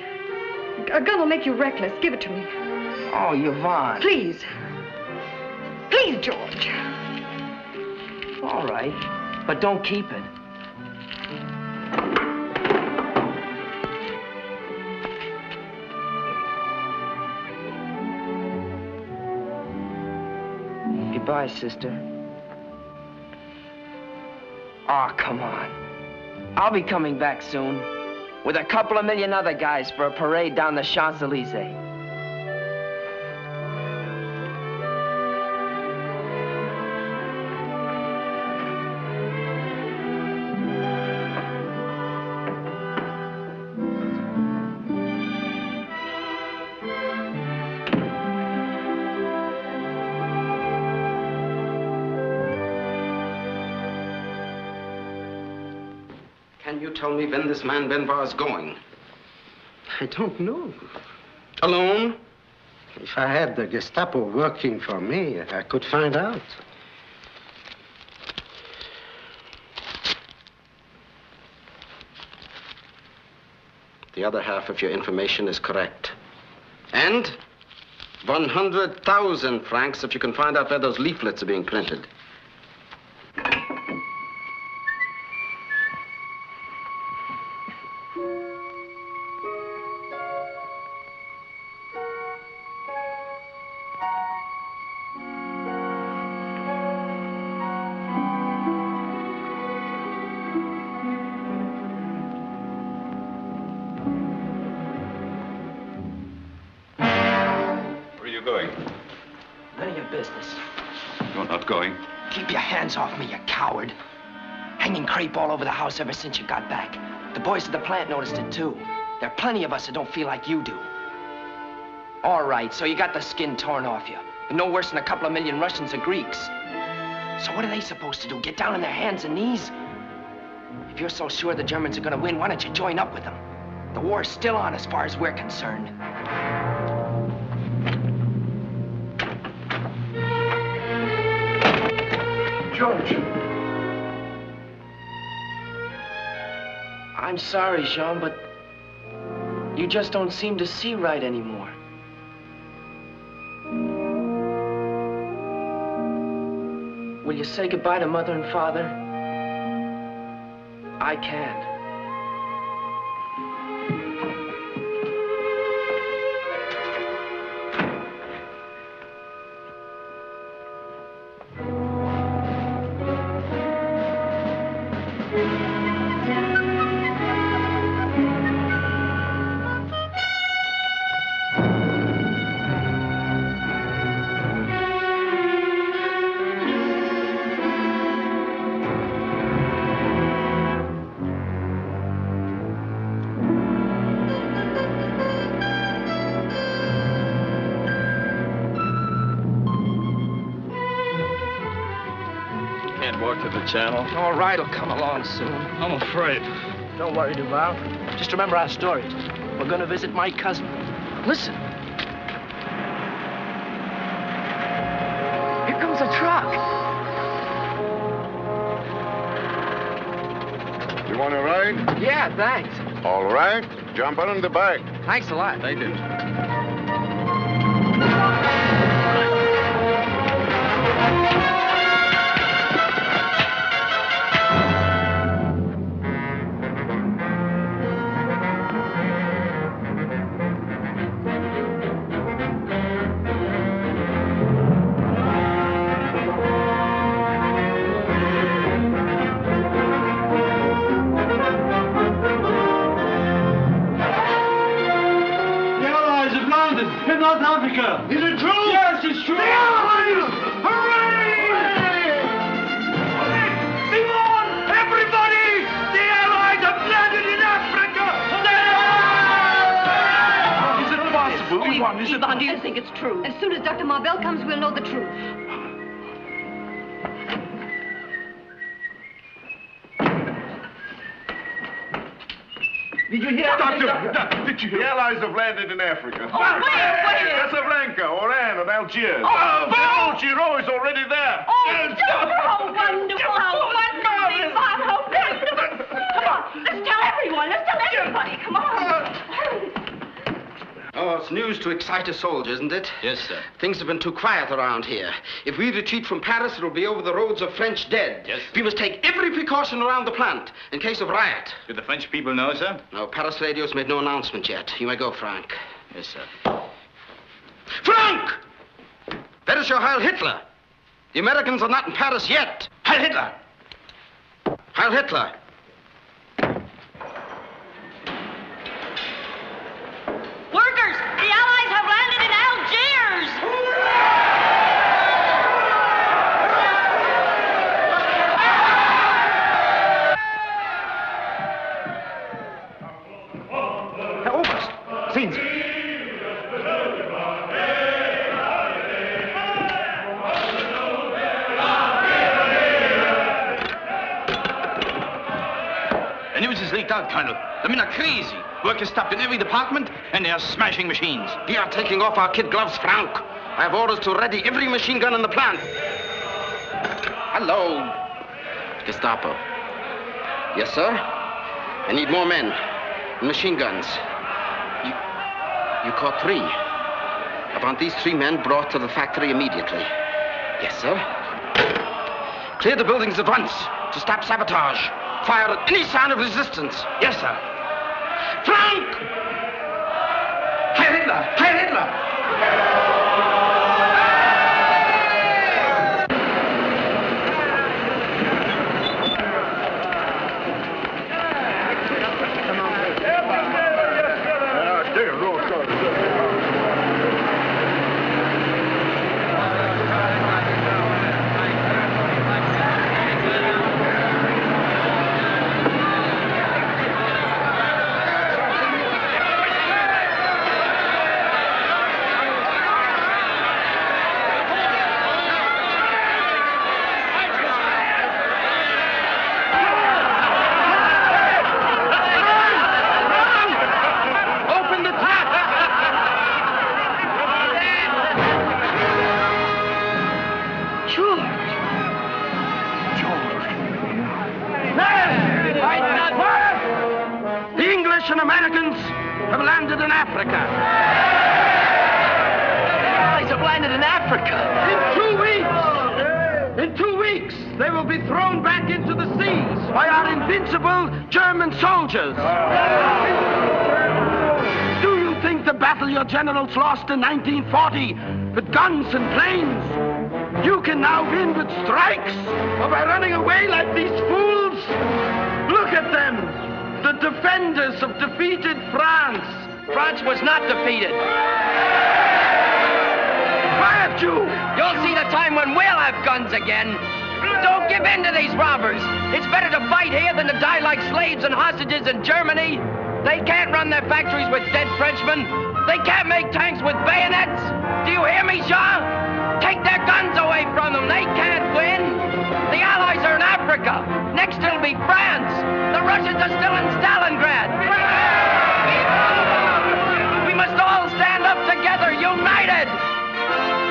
A gun will make you reckless. Give it to me. Oh, Yvonne. Please. Please, George. All right, but don't keep it. Goodbye, sister. Oh, come on. I'll be coming back soon. With a couple of million other guys for a parade down the Champs-Élysées. Can you tell me when this man Benvar is going? I don't know. Alone? If I had the Gestapo working for me, I could find out. The other half of your information is correct. And 100,000 francs if you can find out where those leaflets are being printed. business. You're not going. Keep your hands off me, you coward. Hanging crepe all over the house ever since you got back. The boys at the plant noticed it, too. There are plenty of us that don't feel like you do. All right, so you got the skin torn off you. But no worse than a couple of million Russians or Greeks. So what are they supposed to do? Get down on their hands and knees? If you're so sure the Germans are gonna win, why don't you join up with them? The war's still on as far as we're concerned. George. I'm sorry, Jean, but you just don't seem to see right anymore. Will you say goodbye to Mother and Father? I can't. Channel. All right, it'll come along soon. I'm afraid. Don't worry, Duval. Just remember our story. We're gonna visit my cousin. Listen. Here comes a truck. You want to ride? Yeah, thanks. All right. Jump on in the back. Thanks a lot. They do. North Africa! Is it true? Yes, it's true! The Allies! Hooray! Sing on, everybody! The Allies have landed in Africa! Is it possible? Ivan, do you think it's true? As soon as Dr. Marbell comes, we'll know the truth. Did you hear? Doctor, did you hear? The Allies have landed in Africa. Oh, where? Casablanca, Oran, and Algiers. Oh, Giraud is already there. Oh, how wonderful, how wonderful, Ivan, how wonderful. Come on, let's tell everyone, let's tell everybody, come on. Hurry. Oh, it's news to excite a soldier, isn't it? Yes, sir. Things have been too quiet around here. If we retreat from Paris, it'll be over the roads of French dead. Yes. We must take every precaution around the plant in case of riot. Do the French people know, sir? No, Paris radio's made no announcement yet. You may go, Frank. Yes, sir. Frank! That is your Heil Hitler. The Americans are not in Paris yet. Heil Hitler! Heil Hitler. Workers, the Allies have landed in Algiers! Herr Oberst, sehen Sie. The news has leaked out, Colonel. The men are crazy. Work is stopped in every department, and they are smashing machines. We are taking off our kid gloves, Frank. I have orders to ready every machine gun in the plant. Hello. Gestapo. Yes, sir? I need more men. And machine guns. You caught 3. I want these 3 men brought to the factory immediately. Yes, sir? Clear the buildings at once to stop sabotage. Fire at any sign of resistance. Yes, sir. Frank! Heil Hitler! Heil Hitler! George! The English and Americans have landed in Africa. The Allies have landed in Africa. In 2 weeks, they will be thrown back into the seas by our invincible German soldiers. Do you think the battle your generals lost in 1940 with guns and planes, you can now win with strikes or by running away like these fools? Look at them, the defenders of defeated France. France was not defeated. Quiet, you! You'll see the time when we'll have guns again. Don't give in to these robbers. It's better to fight here than to die like slaves and hostages in Germany. They can't run their factories with dead Frenchmen. They can't make tanks with bayonets. Do you hear me, Jean? Take their guns away from them. They can't win. The Allies are in Africa. Next it'll be France. The Russians are still in Stalingrad. We must all stand up together, united.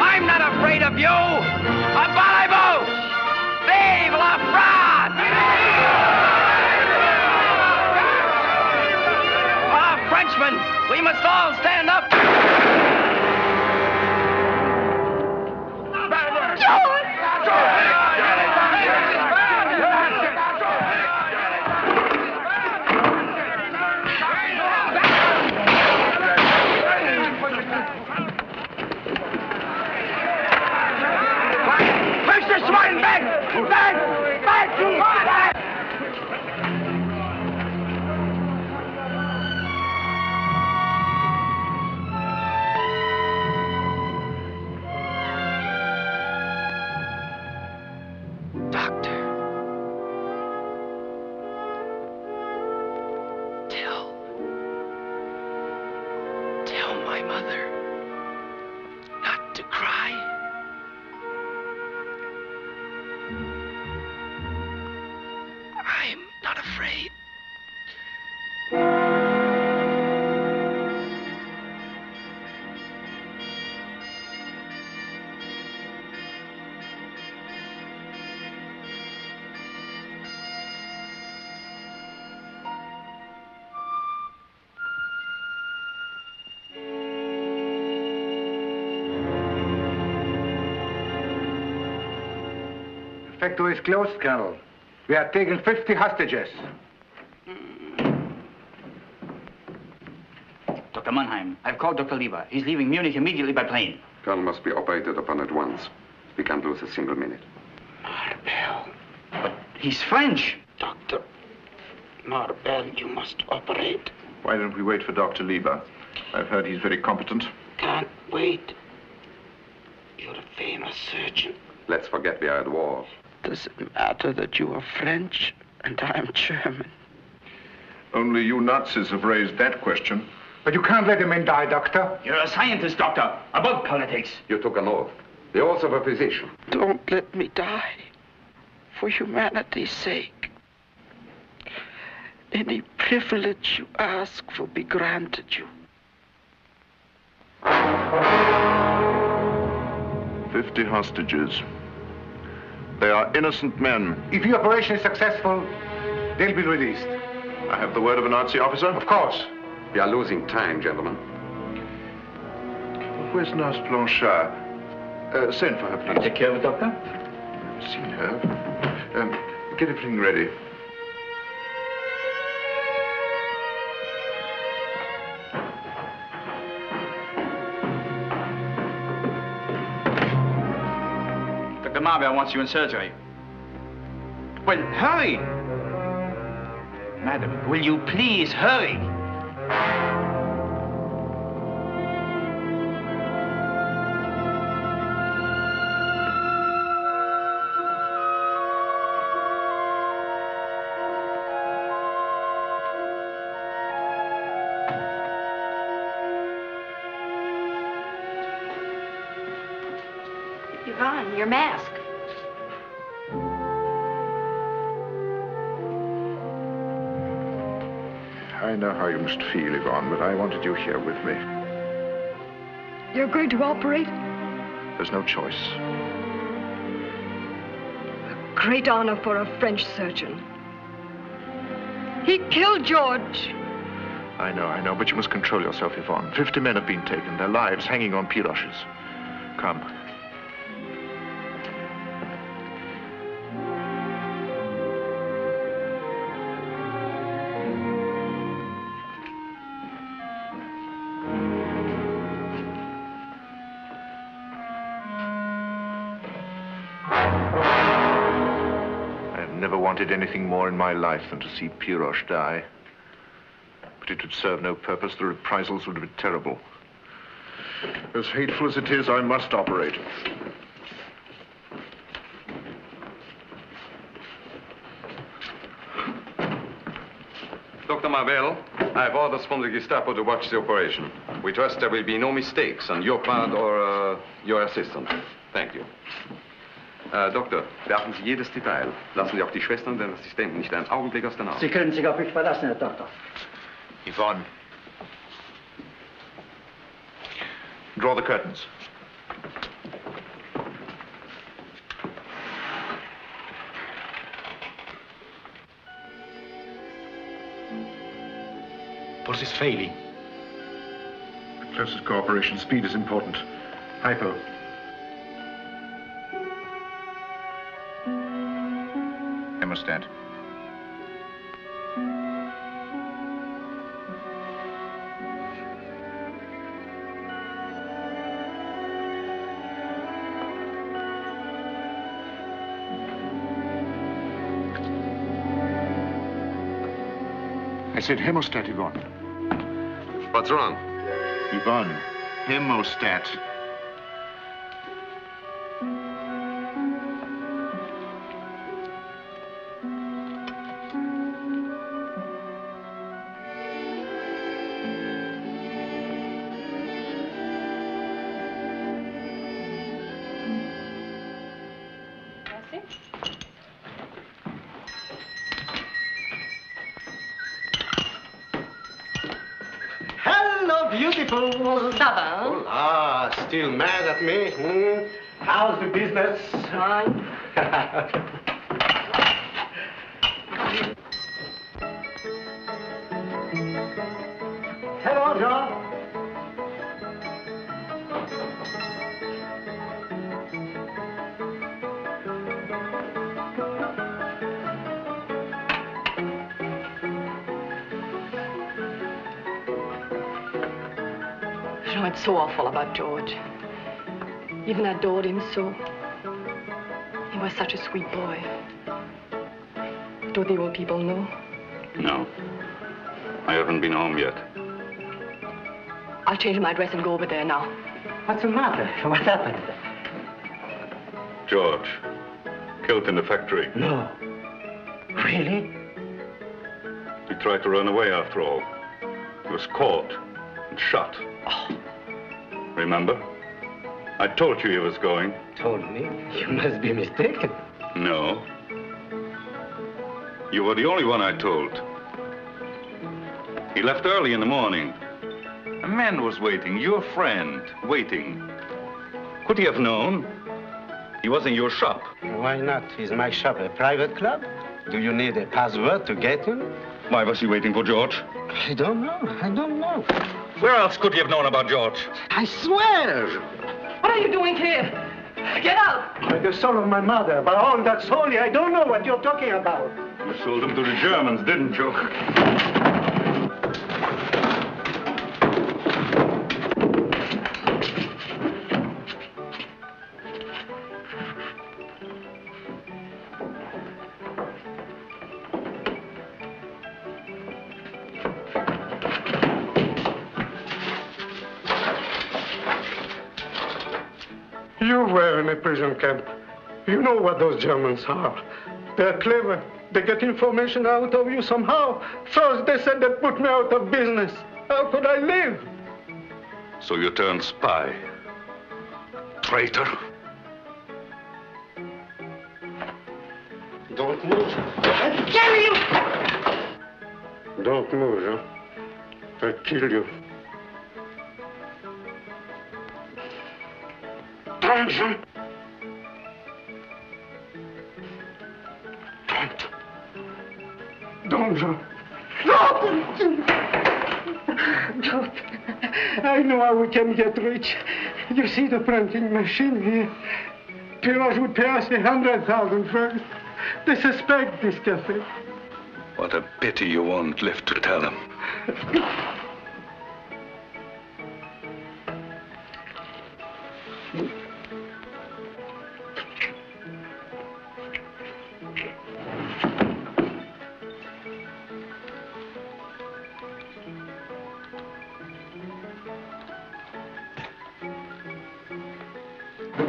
I'm not afraid of you. Abalez-vous! Vive la France! Ah, Frenchmen, we must all stand up. Push this one back! Back! Back! Back! Tell my mother not to cry. I'm not afraid. The factory is closed, Colonel. We are taking 50 hostages. Dr. Mannheim, I've called Dr. Lieber. He's leaving Munich immediately by plane. Colonel must be operated upon at once. We can't lose a single minute. But he's French. Dr. Marbel, you must operate. Why don't we wait for Dr. Lieber? I've heard he's very competent. Can't wait. You're a famous surgeon. Let's forget we are at war. Does it matter that you are French and I'm German? Only you Nazis have raised that question. But you can't let the men die, Doctor. You're a scientist, Doctor, above politics. You took an oath. The oath of a physician. Don't let me die. For humanity's sake. Any privilege you ask will be granted you. 50 hostages. They are innocent men. If the operation is successful, they'll be released. I have the word of a Nazi officer? Of course. We are losing time, gentlemen. Where's Nurse Blanchard? Send for her, please. Take care of it, Doctor. I've seen her. Get everything ready. Dr. Marbel wants you in surgery. Well, hurry! Madam, will you please hurry? Yvonne, your mask. I know how you must feel, Yvonne, but I wanted you here with me. You're going to operate? There's no choice. great honor for a French surgeon. He killed George. I know, but you must control yourself, Yvonne. 50 men have been taken, their lives hanging on Piroche's. Come. I've never wanted anything more in my life than to see Piroche die. But it would serve no purpose. The reprisals would be terrible. As hateful as it is, I must operate. Dr. Marvell, I have orders from the Gestapo to watch the operation. We trust there will be no mistakes on your part or your assistant. Thank you. Doktor, beachten Sie jedes Detail. Lassen Sie auch die Schwestern und den Assistenten nicht einen Augenblick aus den Augen. Sie können sich auf mich verlassen, Herr Doktor. Yvonne. Draw the curtains. Pulse is failing. The closest cooperation. Speed is important. Hypo. Hemostat. I said hemostat, Yvonne. What's wrong? Yvonne, hemostat. Hello, beautiful. Ça va, hein? Ah, still mad at me? Hmm? How's the business? Fine. Hello, John. Jean, it's so awful about George. Even adored him so. He was such a sweet boy. Do the old people know? No. I haven't been home yet. I'll change my dress and go over there now. What's the matter? What happened? George, killed in the factory. No. Really? He tried to run away after all. He was caught and shot. Oh. Remember? I told you he was going. Told me? You must be mistaken. No. You were the only one I told. He left early in the morning. A man was waiting, your friend, waiting. Could he have known? He was in your shop. Why not? Is my shop a private club? Do you need a password to get in? Why was he waiting for George? I don't know. Where else could you have known about George? I swear! What are you doing here? Get out! By the soul of my mother, by all that's holy, I don't know what you're talking about. You sold him to the Germans, didn't you? You were in a prison camp. You know what those Germans are. They're clever. They get information out of you somehow. First, they said they'd put me out of business. How could I live? So you turned spy. Traitor. Don't move. I'll kill you! Don't move, huh? I'll kill you. Don't. Don't, Jean. Don't! Don't. I know how we can get rich. You see the printing machine here? Piroge would pay us 100,000 francs. They suspect this cafe. What a pity you won't live to tell them.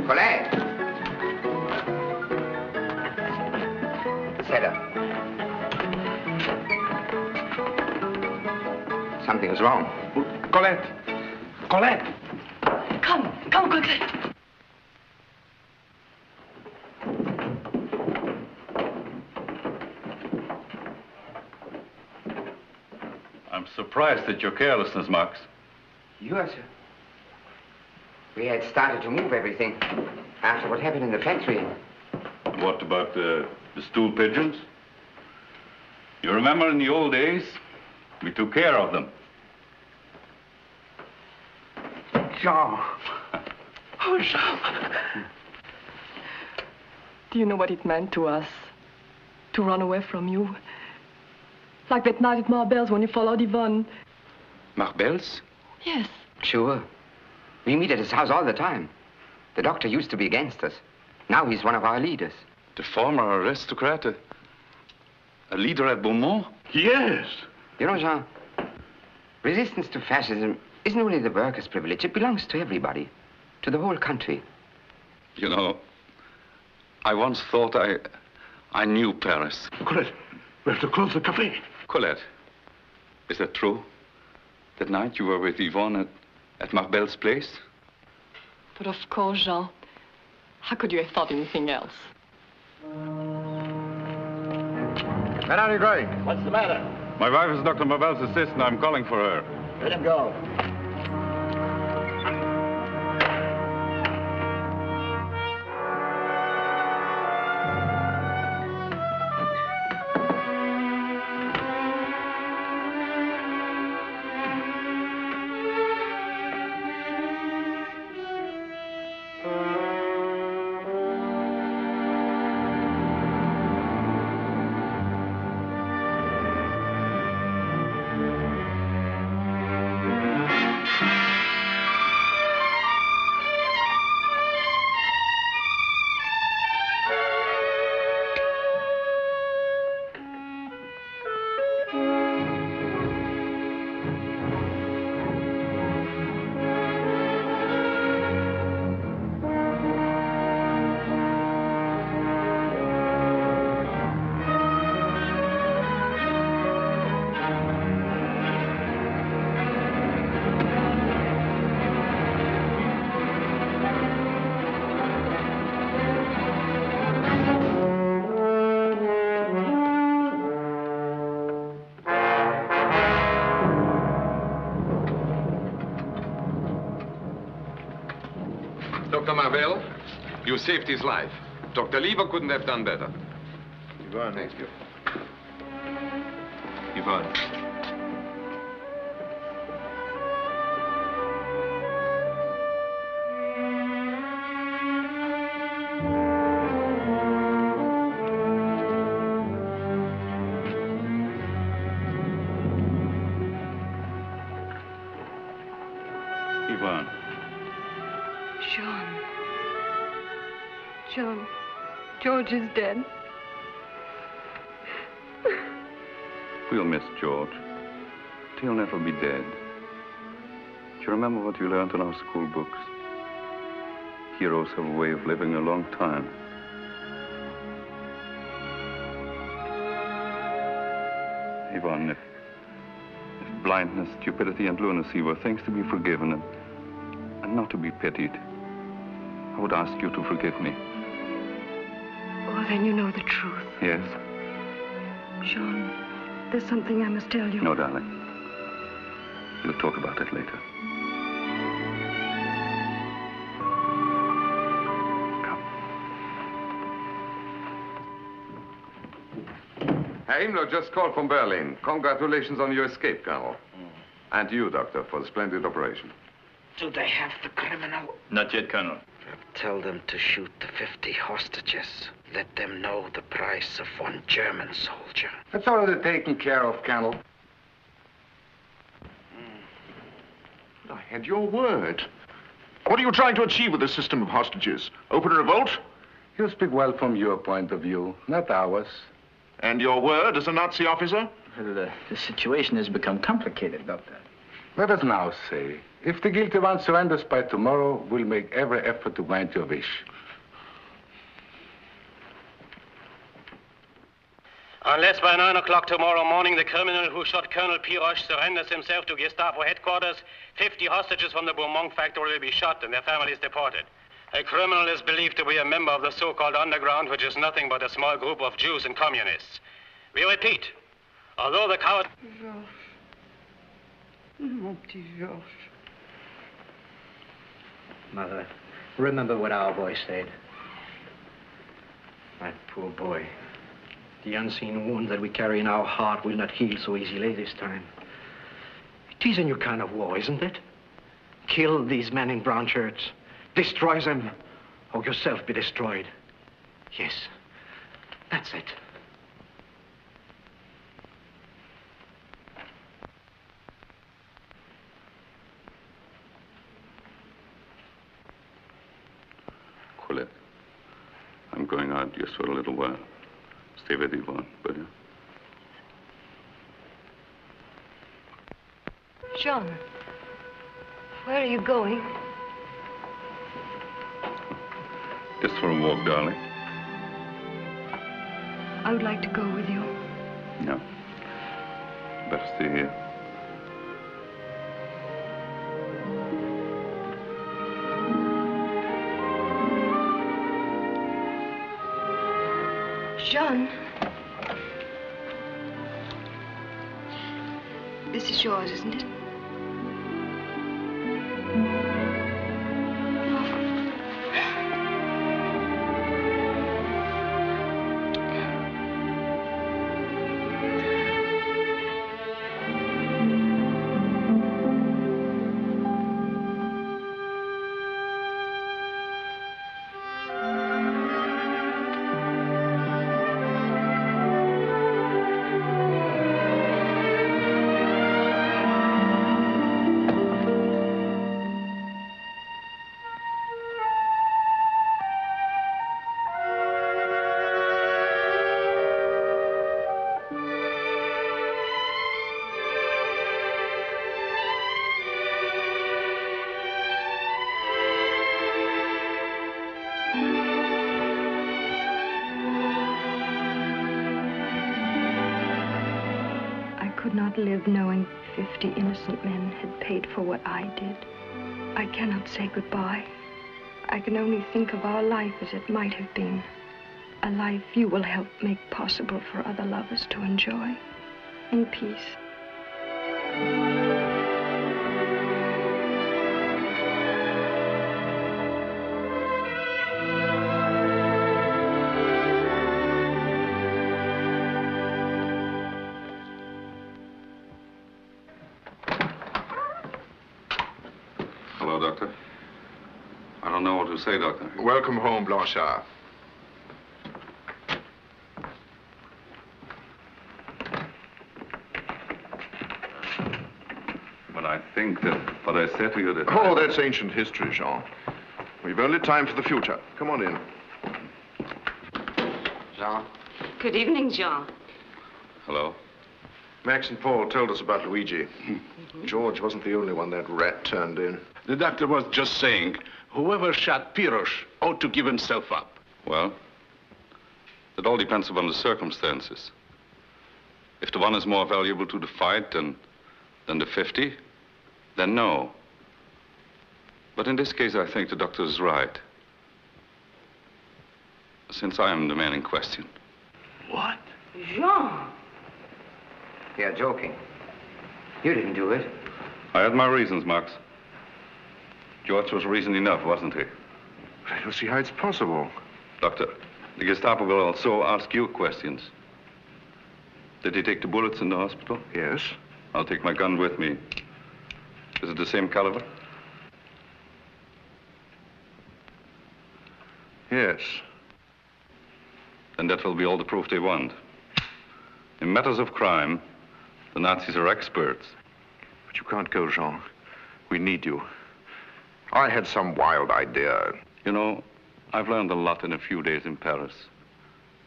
Colette! Set up. Something's wrong. Colette! Colette! Come quickly. I'm surprised at your carelessness, Max. You are, sir. We had started to move everything after what happened in the factory. What about the stool pigeons? You remember in the old days, we took care of them. Jean. Oh, Jean. Do you know what it meant to us to run away from you? Like that night at Marbelle's when you followed Yvonne. Marbelle's? Yes. Sure. We meet at his house all the time. The doctor used to be against us. Now he's one of our leaders. The former aristocrat? A leader at Beaumont? Yes. You know, Jean, resistance to fascism isn't only the workers' privilege. It belongs to everybody, to the whole country. You know, I once thought I knew Paris. Colette, we have to close the cafe. Colette, is that true? That night you were with Yvonne at Marbelle's place? But of course, Jean. How could you have thought anything else? Where are you going? What's the matter? My wife is Dr. Marbelle's assistant. I'm calling for her. Let him go. Dr. Marbelle, you saved his life. Dr. Lieber couldn't have done better. Yvonne. Thank you. Yvonne. Yvonne. John, George is dead. We'll miss George. But he'll never be dead. Do you remember what you learned in our school books? Heroes have a way of living a long time. Yvonne, if blindness, stupidity, and lunacy were things to be forgiven and not to be pitied, I would ask you to forgive me. Oh, then you know the truth. Yes? Jean, there's something I must tell you. No, darling. We'll talk about it later. Herr Himmler just called from Berlin. Congratulations on your escape, Colonel. And to you, Doctor, for the splendid operation. Do they have the criminal? Not yet, Colonel. Tell them to shoot the 50 hostages. Let them know the price of one German soldier. That's already taken care of, Colonel. I had your word. What are you trying to achieve with this system of hostages? Open revolt? You speak well from your point of view, not ours. And your word as a Nazi officer? The situation has become complicated, Doctor. Let us now say, if the guilty one surrenders by tomorrow, we'll make every effort to grant your wish. Unless by 9 o'clock tomorrow morning the criminal who shot Colonel Piroche surrenders himself to Gestapo headquarters, 50 hostages from the Beaumont factory will be shot and their families deported. A criminal is believed to be a member of the so-called underground, which is nothing but a small group of Jews and communists. We repeat, although the coward... Georges. Mon petit Georges. Mother, remember what our boy said. My poor boy. The unseen wound that we carry in our heart will not heal so easily this time. It is a new kind of war, isn't it? Kill these men in brown shirts. Destroy them, or yourself be destroyed. Yes, that's it. Colette, I'm going out just for a little while. Stay with Yvonne, will you? Jean, where are you going? Just for a walk, darling. I would like to go with you. No. Better stay here. Jean. This is yours, isn't it? Live knowing 50 innocent men had paid for what I did. I cannot say goodbye. I can only think of our life as it might have been. A life you will help make possible for other lovers to enjoy in peace. Doctor. I don't know what to say, Doctor. Welcome home, Blanchard. But I think that what I said to you that... Oh, that's ancient history, Jean. We've only time for the future. Come on in. Jean? Good evening, Jean. Hello. Max and Paul told us about Luigi. George wasn't the only one that rat turned in. The doctor was just saying, whoever shot Piroche ought to give himself up. Well, it all depends upon the circumstances. If the one is more valuable to the fight than the 50, then no. But in this case, I think the doctor is right. Since I am the man in question. What? Jean! You're joking. You didn't do it. I had my reasons, Max. George was reason enough, wasn't he? I don't see how it's possible. Doctor, the Gestapo will also ask you questions. Did he take the bullets in the hospital? Yes. I'll take my gun with me. Is it the same caliber? Yes. Then that will be all the proof they want. In matters of crime, the Nazis are experts. But you can't go, Jean. We need you. I had some wild idea. You know, I've learned a lot in a few days in Paris.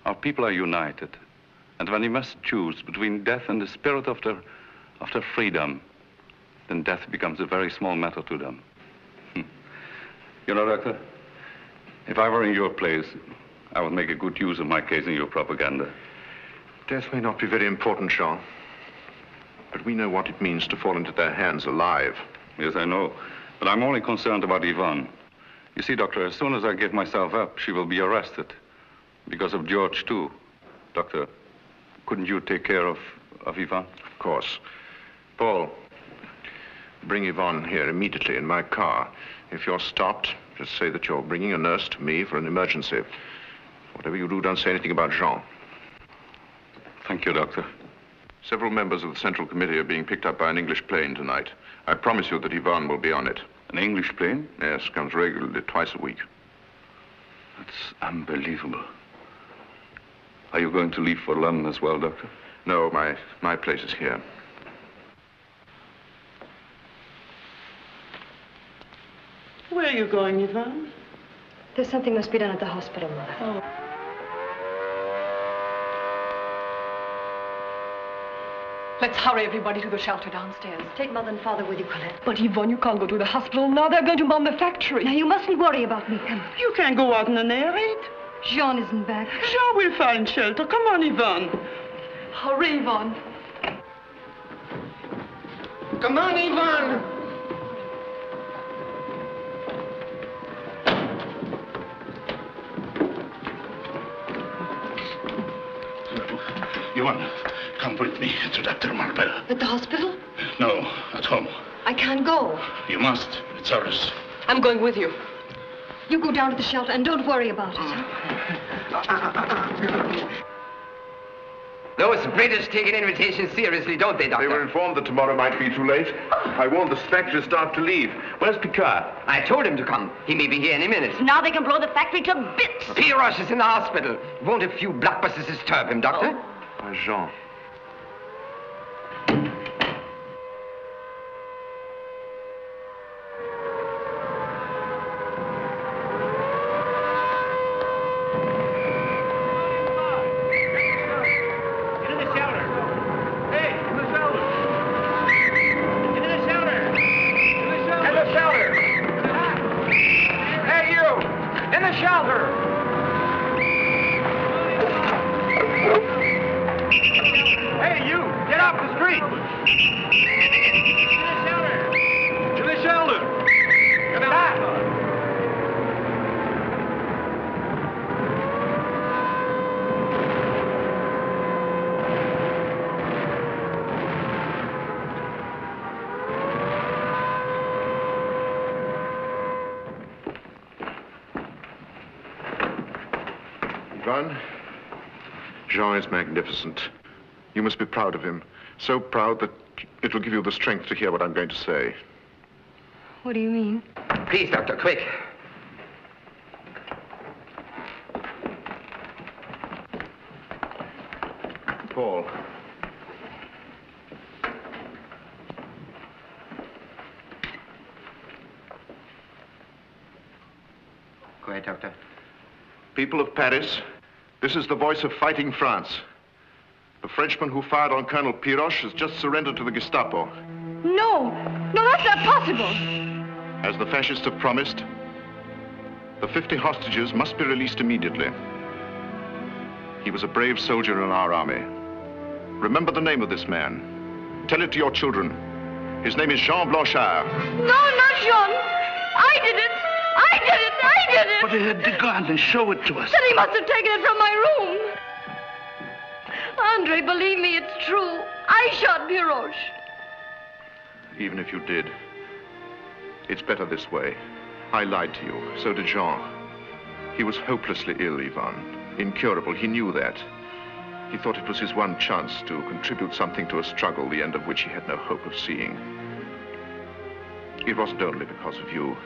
Our people are united. And when they must choose between death and the spirit of their freedom, then death becomes a very small matter to them. You know, Doctor, if I were in your place, I would make a good use of my case in your propaganda. Death may not be very important, Jean. But we know what it means to fall into their hands alive. Yes, I know. But I'm only concerned about Yvonne. You see, Doctor, as soon as I give myself up, she will be arrested. Because of George, too. Doctor, couldn't you take care of Yvonne? Of course. Paul, bring Yvonne here immediately in my car. If you're stopped, just say that you're bringing a nurse to me for an emergency. Whatever you do, don't say anything about Jean. Thank you, Doctor. Several members of the Central Committee are being picked up by an English plane tonight. I promise you that Yvonne will be on it. An English plane? Yes, comes regularly, twice a week. That's unbelievable. Are you going to leave for London as well, Doctor? No, my place is here. Where are you going, Yvonne? There's something must be done at the hospital, Mother. Oh. Let's hurry everybody to the shelter downstairs. Take Mother and Father with you, Colette. But Yvonne, you can't go to the hospital now. They're going to bomb the factory. Now, you mustn't worry about me. Come on. You can't go out in an air raid. Jean isn't back. Jean will find shelter. Come on, Yvonne. Hurry, Yvonne. Come on, Yvonne. Yvonne, come with me to Dr. Marble. At the hospital? No, at home. I can't go. You must. It's ours. I'm going with you. You go down to the shelter and don't worry about it. Those British take an invitation seriously, don't they, Doctor? They were informed that tomorrow might be too late. I warned the factory staff to leave. Where's Picard? I told him to come. He may be here any minute. Now they can blow the factory to bits. Piroche is in the hospital. Won't a few blockbusters disturb him, Doctor? Jean. Jean is magnificent. You must be proud of him. So proud that it will give you the strength to hear what I'm going to say. What do you mean? Please, Doctor, quick. Paul. Go ahead, Doctor. People of Paris, this is the voice of fighting France. The Frenchman who fired on Colonel Piroche has just surrendered to the Gestapo. No, that's not possible. As the fascists have promised, the 50 hostages must be released immediately. He was a brave soldier in our army. Remember the name of this man. Tell it to your children. His name is Jean Blanchard. No, not Jean. I did it. But he had the gun and show it to us. Then he must have taken it from my room. Andre, believe me, it's true. I shot Piroche. Even if you did, it's better this way. I lied to you. So did Jean. He was hopelessly ill, Yvonne. Incurable. He knew that. He thought it was his one chance to contribute something to a struggle, the end of which he had no hope of seeing. It wasn't only because of you.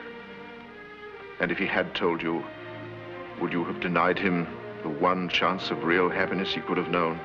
And if he had told you, would you have denied him the one chance of real happiness he could have known?